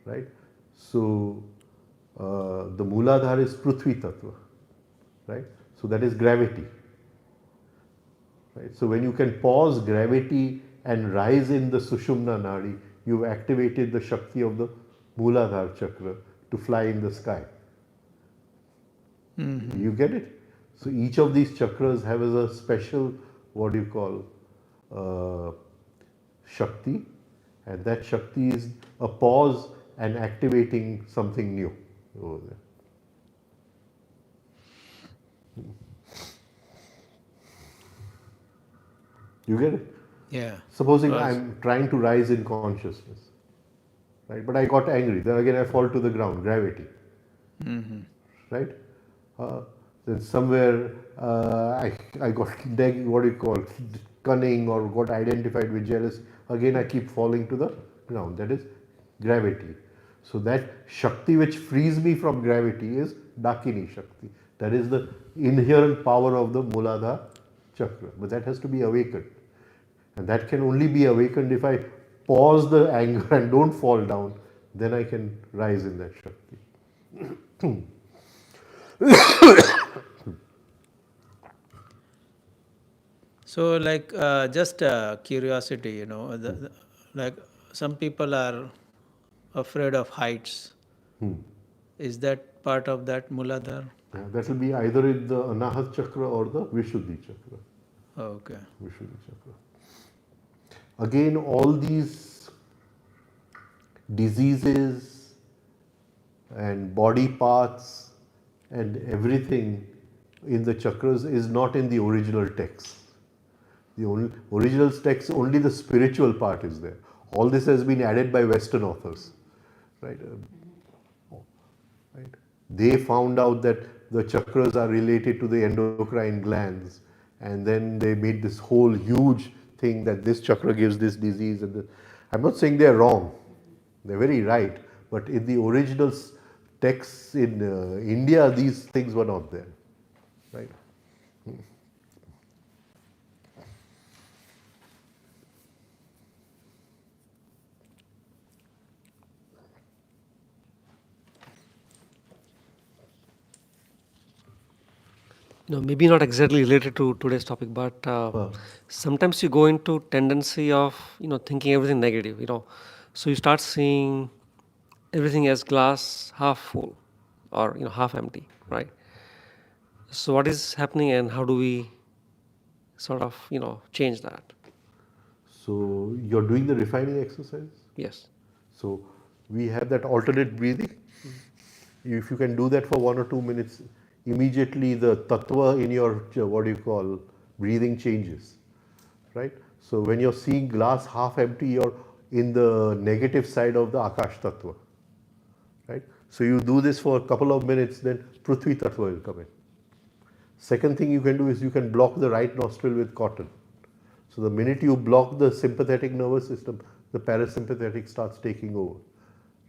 Right? So, the Muladhara is Prithvi Tattva. Right? So, that is gravity. Right? So, when you can pause gravity and rise in the Sushumna Nadi, you've activated the Shakti of the Muladhara chakra to fly in the sky. You get it? So each of these chakras have a special, what do you call, Shakti, and that Shakti is a pause and activating something new over there. You get it? Yeah. Supposing I'm trying to rise in consciousness, right? But I got angry. Then again I fall to the ground, gravity. Right? Then somewhere I got what do you call, cunning or got identified with jealousy. Again I keep falling to the ground. That is gravity. So that Shakti which frees me from gravity is Dakini Shakti. That is the inherent power of the Muladhara chakra. But that has to be awakened. And that can only be awakened if I pause the anger and don't fall down. Then I can rise in that Shakti. So, like, just curiosity, like some people are afraid of heights. Is that part of that Muladhara? Yeah, that will be either in the Anahat Chakra or the Vishuddhi Chakra. Okay. Vishuddhi Chakra. Again, all these diseases and body parts and everything in the chakras is not in the original text. The only, original text, only the spiritual part is there. All this has been added by Western authors, right? Right? They found out that the chakras are related to the endocrine glands, and then they made this whole huge thing that this chakra gives this disease. And I'm not saying they're wrong; they're very right. But in the original texts in India, these things were not there, right? Maybe not exactly related to today's topic, but sometimes you go into tendency of thinking everything negative. So you start seeing everything as glass half full, or half empty, right? So what is happening, and how do we sort of change that? So you're doing the refining exercise. Yes. So we have that alternate breathing. If you can do that for 1 or 2 minutes, immediately the tattva in your, what do you call, breathing changes, right? So when you're seeing glass half empty, you're in the negative side of the Akash tattva, right? So you do this for a couple of minutes, then Prithvi tattva will come in. Second thing you can do is you can block the right nostril with cotton. So the minute you block the sympathetic nervous system, the parasympathetic starts taking over,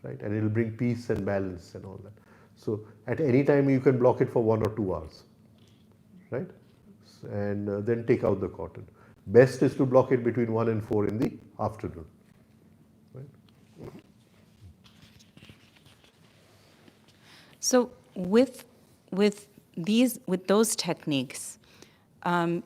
right? And it will bring peace and balance and all that. So at any time you can block it for 1 or 2 hours, right? And then take out the cotton. Best is to block it between 1 and 4 in the afternoon, right? So with those techniques,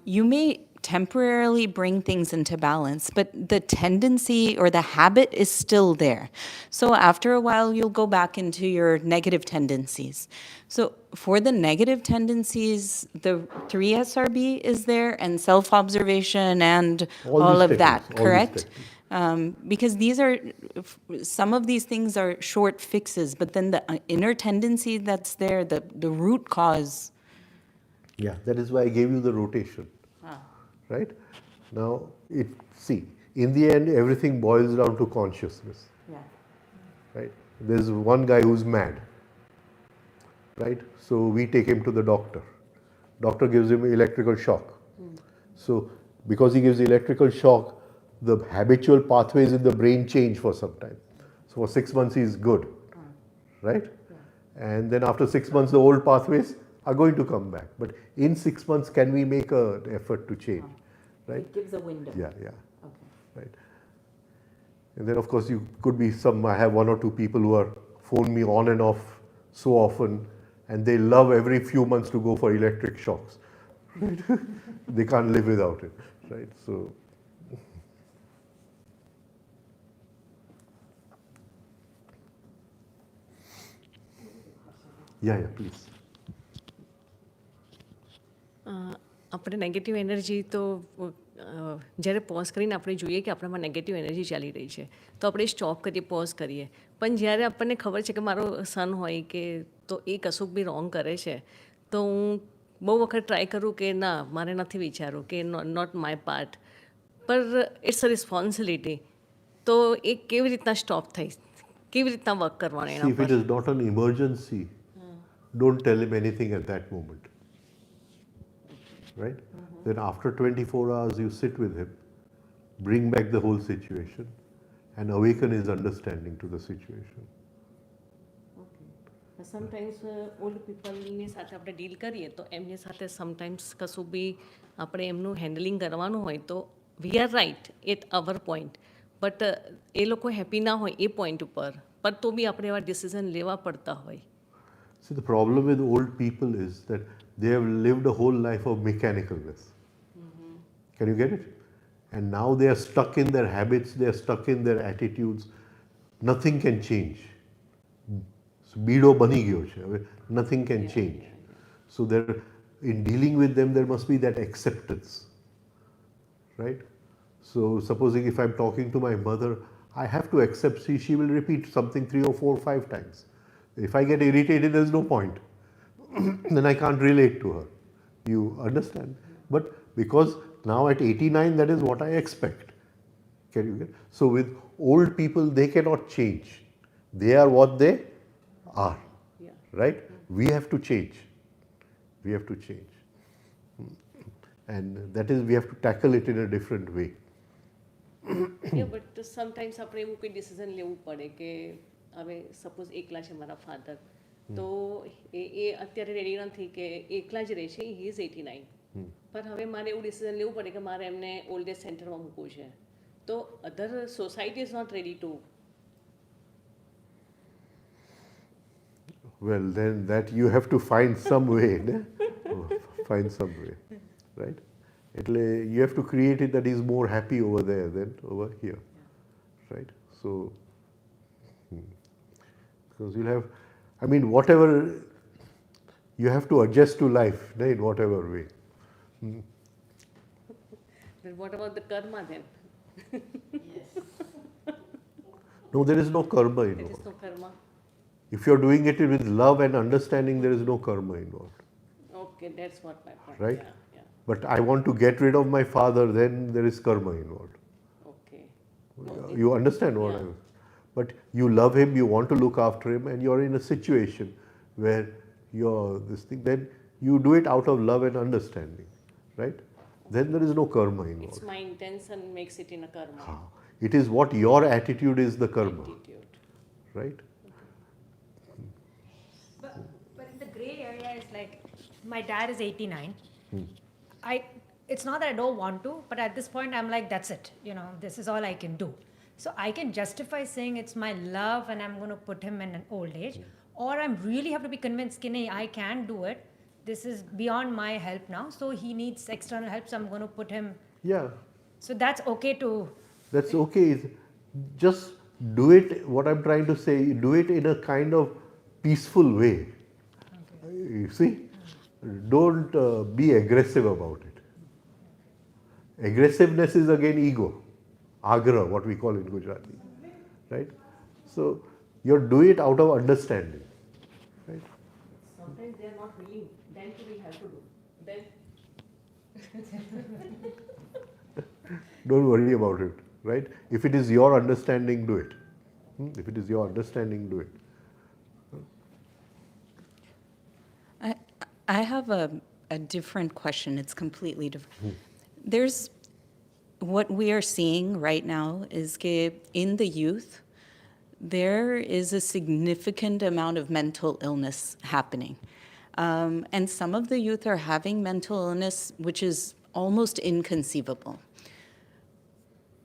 you may temporarily bring things into balance, but the tendency or the habit is still there. So after a while, you'll go back into your negative tendencies. So for the negative tendencies, the 3SRB is there, and self-observation and all of that, correct? Because some of these things are short fixes, but then the inner tendency that's there, the root cause. Yeah, that is why I gave you the rotation. Right? Now, in the end, everything boils down to consciousness. Yeah. Right? There's one guy who's mad. Right? So we take him to the doctor. Doctor gives him electrical shock. So because he gives electrical shock, the habitual pathways in the brain change for some time. So for 6 months he's good. Right? And then after 6 months, the old pathways are going to come back. But in 6 months, can we make an effort to change? Right? It gives a window. Yeah. Okay. Right. And then of course you could be I have 1 or 2 people who are phone me on and off so often, and they love every few months to go for electric shocks. Right? They can't live without it. Right? So yeah, please. આપણે negative energy તો જ્યારે pose કરીને આપણે જોઈએ કે આપણામાં negative energy ચાલી રહી છે તો આપણે સ્ટોપ કરીએ, પોઝ કરીએ. પણ જ્યારે આપણને ખબર છે કે મારો સન હોય કે તો એ કશુંક બી રોંગ કરે છે, તો હું બહુ વખત ટ્રાય કરું કે ના, મારે નથી વિચારવું કે નોટ માય પાર્ટ, પર ઇટ્સ અ રિસ્પોન્સિબિલિટી. તો એ કેવી રીતના સ્ટોપ થઈ, કેવી રીતના વર્ક કરવાનું એના See, if it is not an emergency, don't tell him anything at that moment. Right? Then after 24 hours, you sit with him, bring back the whole situation, and awaken his understanding to the situation. Sometimes old પીપલની સાથે આપણે deal કરીએ તો એમની સાથે sometimes કશું બી આપણે એમનું હેન્ડલિંગ કરવાનું હોય તો we are right at our point, but એ લોકો હેપી ના હોય એ પોઈન્ટ ઉપર, પણ તો બી આપણે એવા ડિસિઝન લેવા પડતા હોય. See, the problem with old people is that they have lived a whole life of mechanicalness. Can you get it? And now they are stuck in their habits, they are stuck in their attitudes. Nothing can change. So, બીડો બની ગયો છે. હવે nothing can change. So there, in dealing with them, there must be that acceptance, right? So supposing if I'm talking to my mother, I have to accept, she will repeat something 3 or 4 or 5 times. If I get irritated, there's no point. Then I can't relate to her. You understand? But because now at 89, that is what I expect. Can you get? So with old people, they cannot change. They are what they are, right? We have to change. We have to change. And that is, we have to tackle it in a different way. But sometimes આપણે એવું કોઈ decision લેવું પડે કે હવે suppose એકલા છે મારા ફાધર તો એ અત્યારે રેડી નથી કે એકલા જ રહે છે હી ઇઝ 89 પણ હવે મારે એવું ડિસિઝન લેવું પડે કે મારે એમને ઓલ્ડ એજ સેન્ટરમાં મૂકવું છે તો other society is not ready to. Well, then that you have to find some way, ne? Find some way, right? You have to create it that is more happy over there than over here, right? So, because you'll have, I mean, whatever, you have to adjust to life, ne, in whatever way. But what about the karma then? No, there is no karma There involved. is no karma. If you're doing it with love and understanding, there is no karma involved. Okay, that's what my point. Right? Yeah, yeah. But I want to get rid of my father, then there is karma involved. Okay. You understand what I mean? But you love him, you want to look after him, and you're in a situation where you're this thing, then you do it out of love and understanding, right? Then there is no karma involved. It's my intention makes it in a karma. It is what your attitude is the karma, Attitude. right? But the gray area is like, my dad is 89. It's not that I don't want to, but at this point I'm like, that's it. You know, this is all I can do. So I can justify saying it's my love and I'm going to put him in an old age. Or I'm really have to be convinced, Kinney, I can do it. This is beyond my help now. So he needs external help, so I'm going to put him. Yeah. So that's okay to. That's okay. Just do it, what I'm trying to say, do it in a kind of peaceful way. Okay. You see? Don't be aggressive about it. Aggressiveness is again ego. Agra, what we call in Gujarati. Right? So, you do it out of understanding. Right? Sometimes they are not willing. Then we have to do. Then. Don't worry about it. Right? If it is your understanding, do it. If it is your understanding, do it. I have a different question. It's completely different. There's what we are seeing right now is that in the youth, there is a significant amount of mental illness happening. And some of the youth are having mental illness, which is almost inconceivable.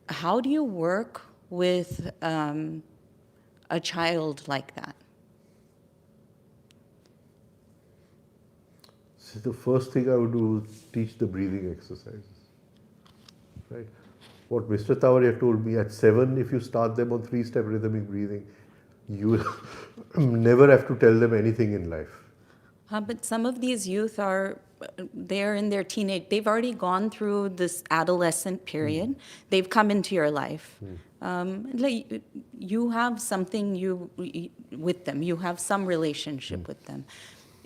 How do you work with a child like that? So the first thing I would do is teach the breathing exercises. Right? What Mr. Tavaria told me, at 7, if you start them on 3-step rhythmic breathing, you will never have to tell them anything in life. But some of these youth they're in their teenage, they've already gone through this adolescent period. They've come into your life. You have something with them. You have some relationship with them.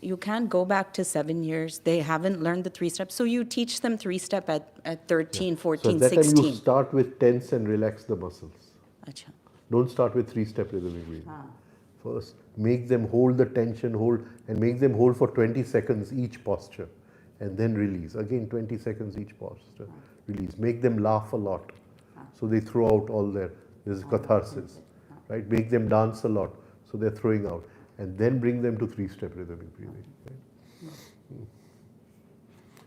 You can't go back to 7 years. They haven't learned the 3 steps. So you teach them 3-step at 13, 14, So at that 16. time you start with tense and relax the muscles. Achha. Don't start with 3-step rhythmic breathing. First, make them hold the tension, and make them hold for 20 seconds each posture, and then release. Again, 20 seconds each posture, release. Make them laugh a lot, so they throw out all there's catharsis, right? Make them dance a lot, so they're throwing out, and then bring them to 3-step rhythmic breathing. Right?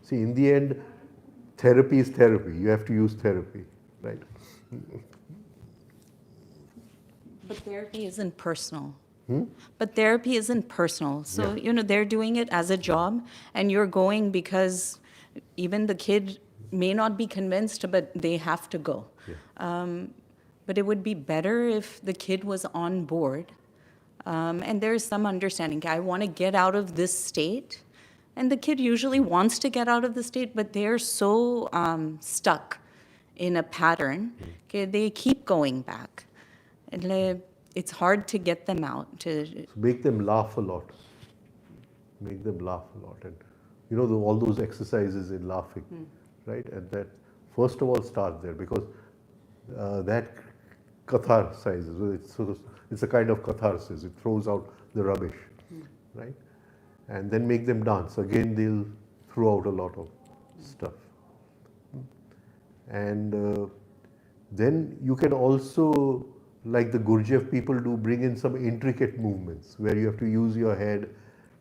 See, in the end, therapy is therapy. You have to use therapy, right? But therapy isn't personal. But therapy isn't personal. So, they're doing it as a job, and you're going because even the kid may not be convinced, but they have to go. But it would be better if the kid was on board. And there's some understanding. I want to get out of this state. And the kid usually wants to get out of the state, but they're so stuck in a pattern. Okay, they keep going back. And it's hard to get them out. Make them laugh a lot. Make them laugh a lot. And you know, all those exercises in laughing, right? And that, first of all, start there, because that catharsizes. It's a kind of catharsis. It throws out the rubbish, right? And then make them dance. Again, they'll throw out a lot of stuff. And then you can also, like the Gurdjieff people do, bring in some intricate movements where you have to use your head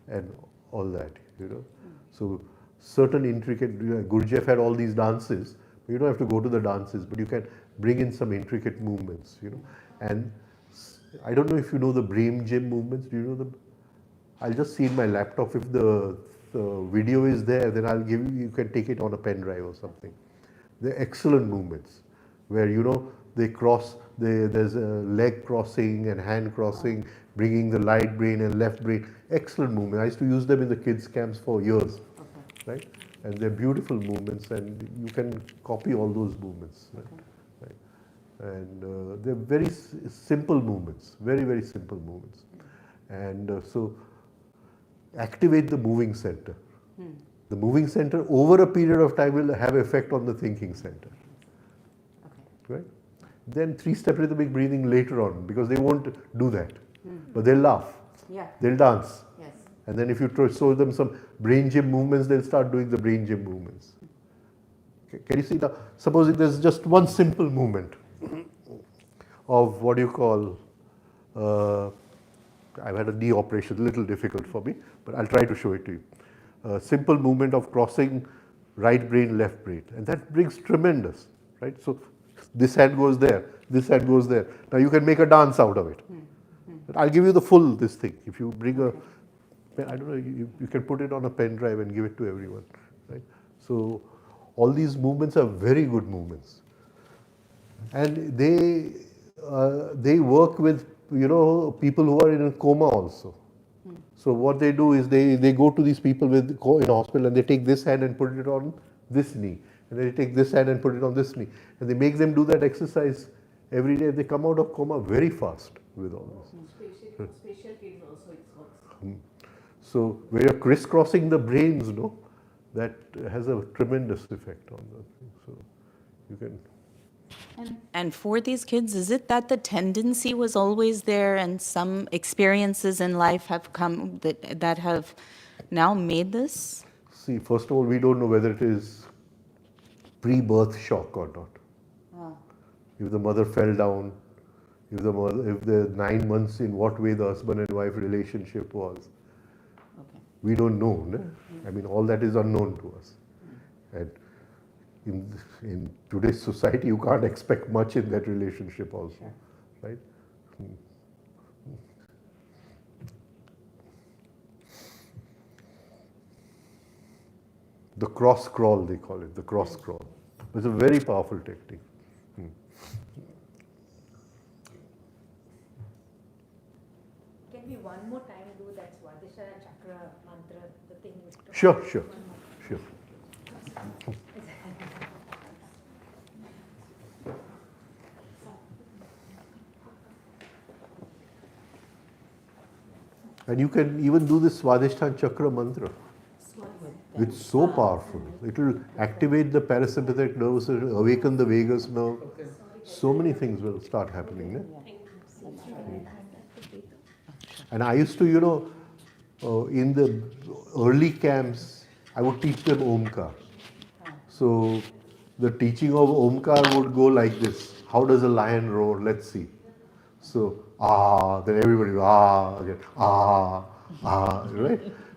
and all that, you know. So certain intricate, Gurdjieff had all these dances. You don't have to go to the dances, but you can bring in some intricate movements, you know. And I don't know if you know the brain gym movements. Do you know them? I'll just see in my laptop. If the video is there, then I'll give you, you can take it on a pen drive or something. They're excellent movements where, you know, they cross, there's a leg crossing and hand crossing, bringing the right brain and left brain. Excellent movement. I used to use them in the kids' camps for years, right? And they're beautiful movements, and you can copy all those movements. Right? And they're very simple movements, very, very simple movements. And so activate the moving center. The moving center over a period of time will have effect on the thinking center. Right? Then 3-step rhythmic breathing later on, because they won't do that. But they'll laugh. They'll dance. And then if you show them some brain gym movements, they'll start doing the brain gym movements. Okay. Can you see now? Supposing there's just one simple movement of what you call, I've had a knee operation, a little difficult for me, but I'll try to show it to you. A simple movement of crossing right brain, left brain. And that brings tremendous, right? So this hand goes there, this hand goes there. Now you can make a dance out of it. But I'll give you the full this thing. If you bring a, I don't know, you can put it on a pen drive and give it to everyone, right? So all these movements are very good movements. And they work with, you know, people who are in a coma also. So what they do is they go to these people in hospital, and they take this hand and put it on this knee. And they take this hand and put it on this knee. And they make them do that exercise every day. They come out of coma very fast with all this. Special kids also it works. So where you're crisscrossing the brains, no, that has a tremendous effect on the thing. So you can. And for these kids, is it that the tendency was always there and some experiences in life have come that have now made this? See, first of all, we don't know whether it is pre-birth shock or not. If the mother fell down, if the 9 months, in what way the husband and wife relationship was. We don't know. No? I mean, all that is unknown to us. And in today's society, you can't expect much in that relationship also, right? The cross crawl, they call it, the cross crawl. It's a very powerful technique. Can we one more time do that Swadhisthana chakra mantra, the thing you took? Sure. And you can even do this Swadhisthana chakra mantra. It's so powerful. It will activate the parasympathetic nervous system, awaken the vagus nerve. So many things will start happening. And I used to, you know, in the early camps, I would teach them Omkar. So the teaching of Omkar would go like this. How does a lion roar? Let's see. So, then everybody, again,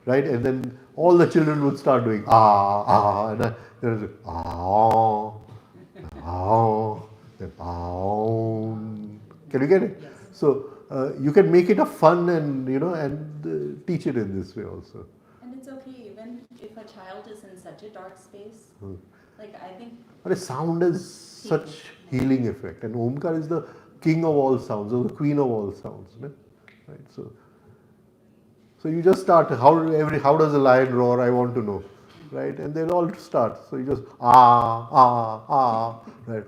right? And then all the children would start doing, and then there's then, Can you get it? So, you can make it a fun and, you know, and teach it in this way also. And it's okay even if a child is in such a dark space. Like, I think But sound is such healing effect, and Omkar is the king of all sounds, or the queen of all sounds, right? So you just start. How does a lion roar? I want to know, right? And they'll all start. So you just right?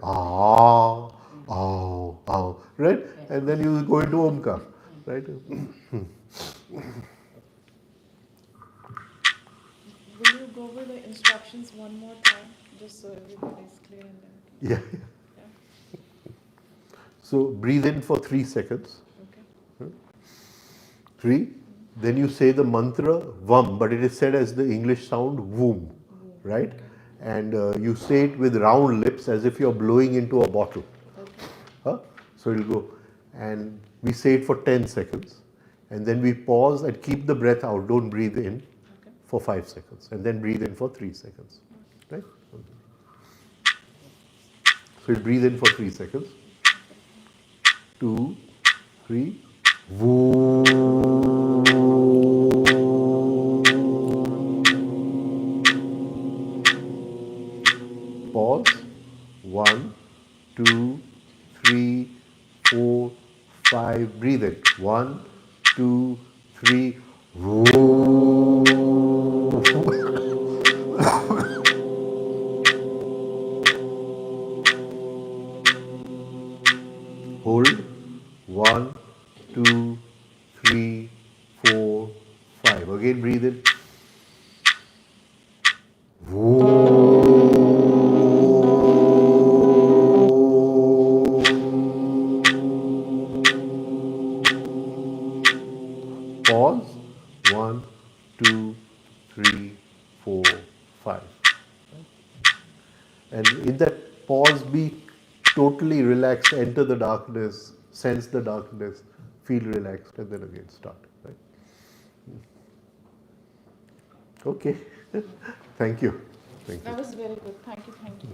Right? And then you go into Omkar, right? Will you go over the instructions one more time, just so everybody's clear and then? Yeah. So breathe in for 3 seconds. Okay. 3. Then you say the mantra Vam, but it is said as the English sound Voom, right? And you say it with round lips as if you're blowing into a bottle. Huh? So it'll go, and we say it for 10 seconds, and then we pause and keep the breath out. Don't breathe in for 5 seconds, and then breathe in for 3 seconds, right? So you breathe in for 3 seconds. 2, 3. Pause. 1, 2, 3, 4, 5. Breathe in. 1, 2, 3. Hold. 1, 2, 3, 4, 5. Again breathe in. Pause. 1, 2, 3, 4, 5. And in that pause, be totally relaxed, enter the darkness, sense the darkness, feel relaxed, and then again start. Right? Okay. Thank you. Thank you. That was very good. Thank you. Thank you.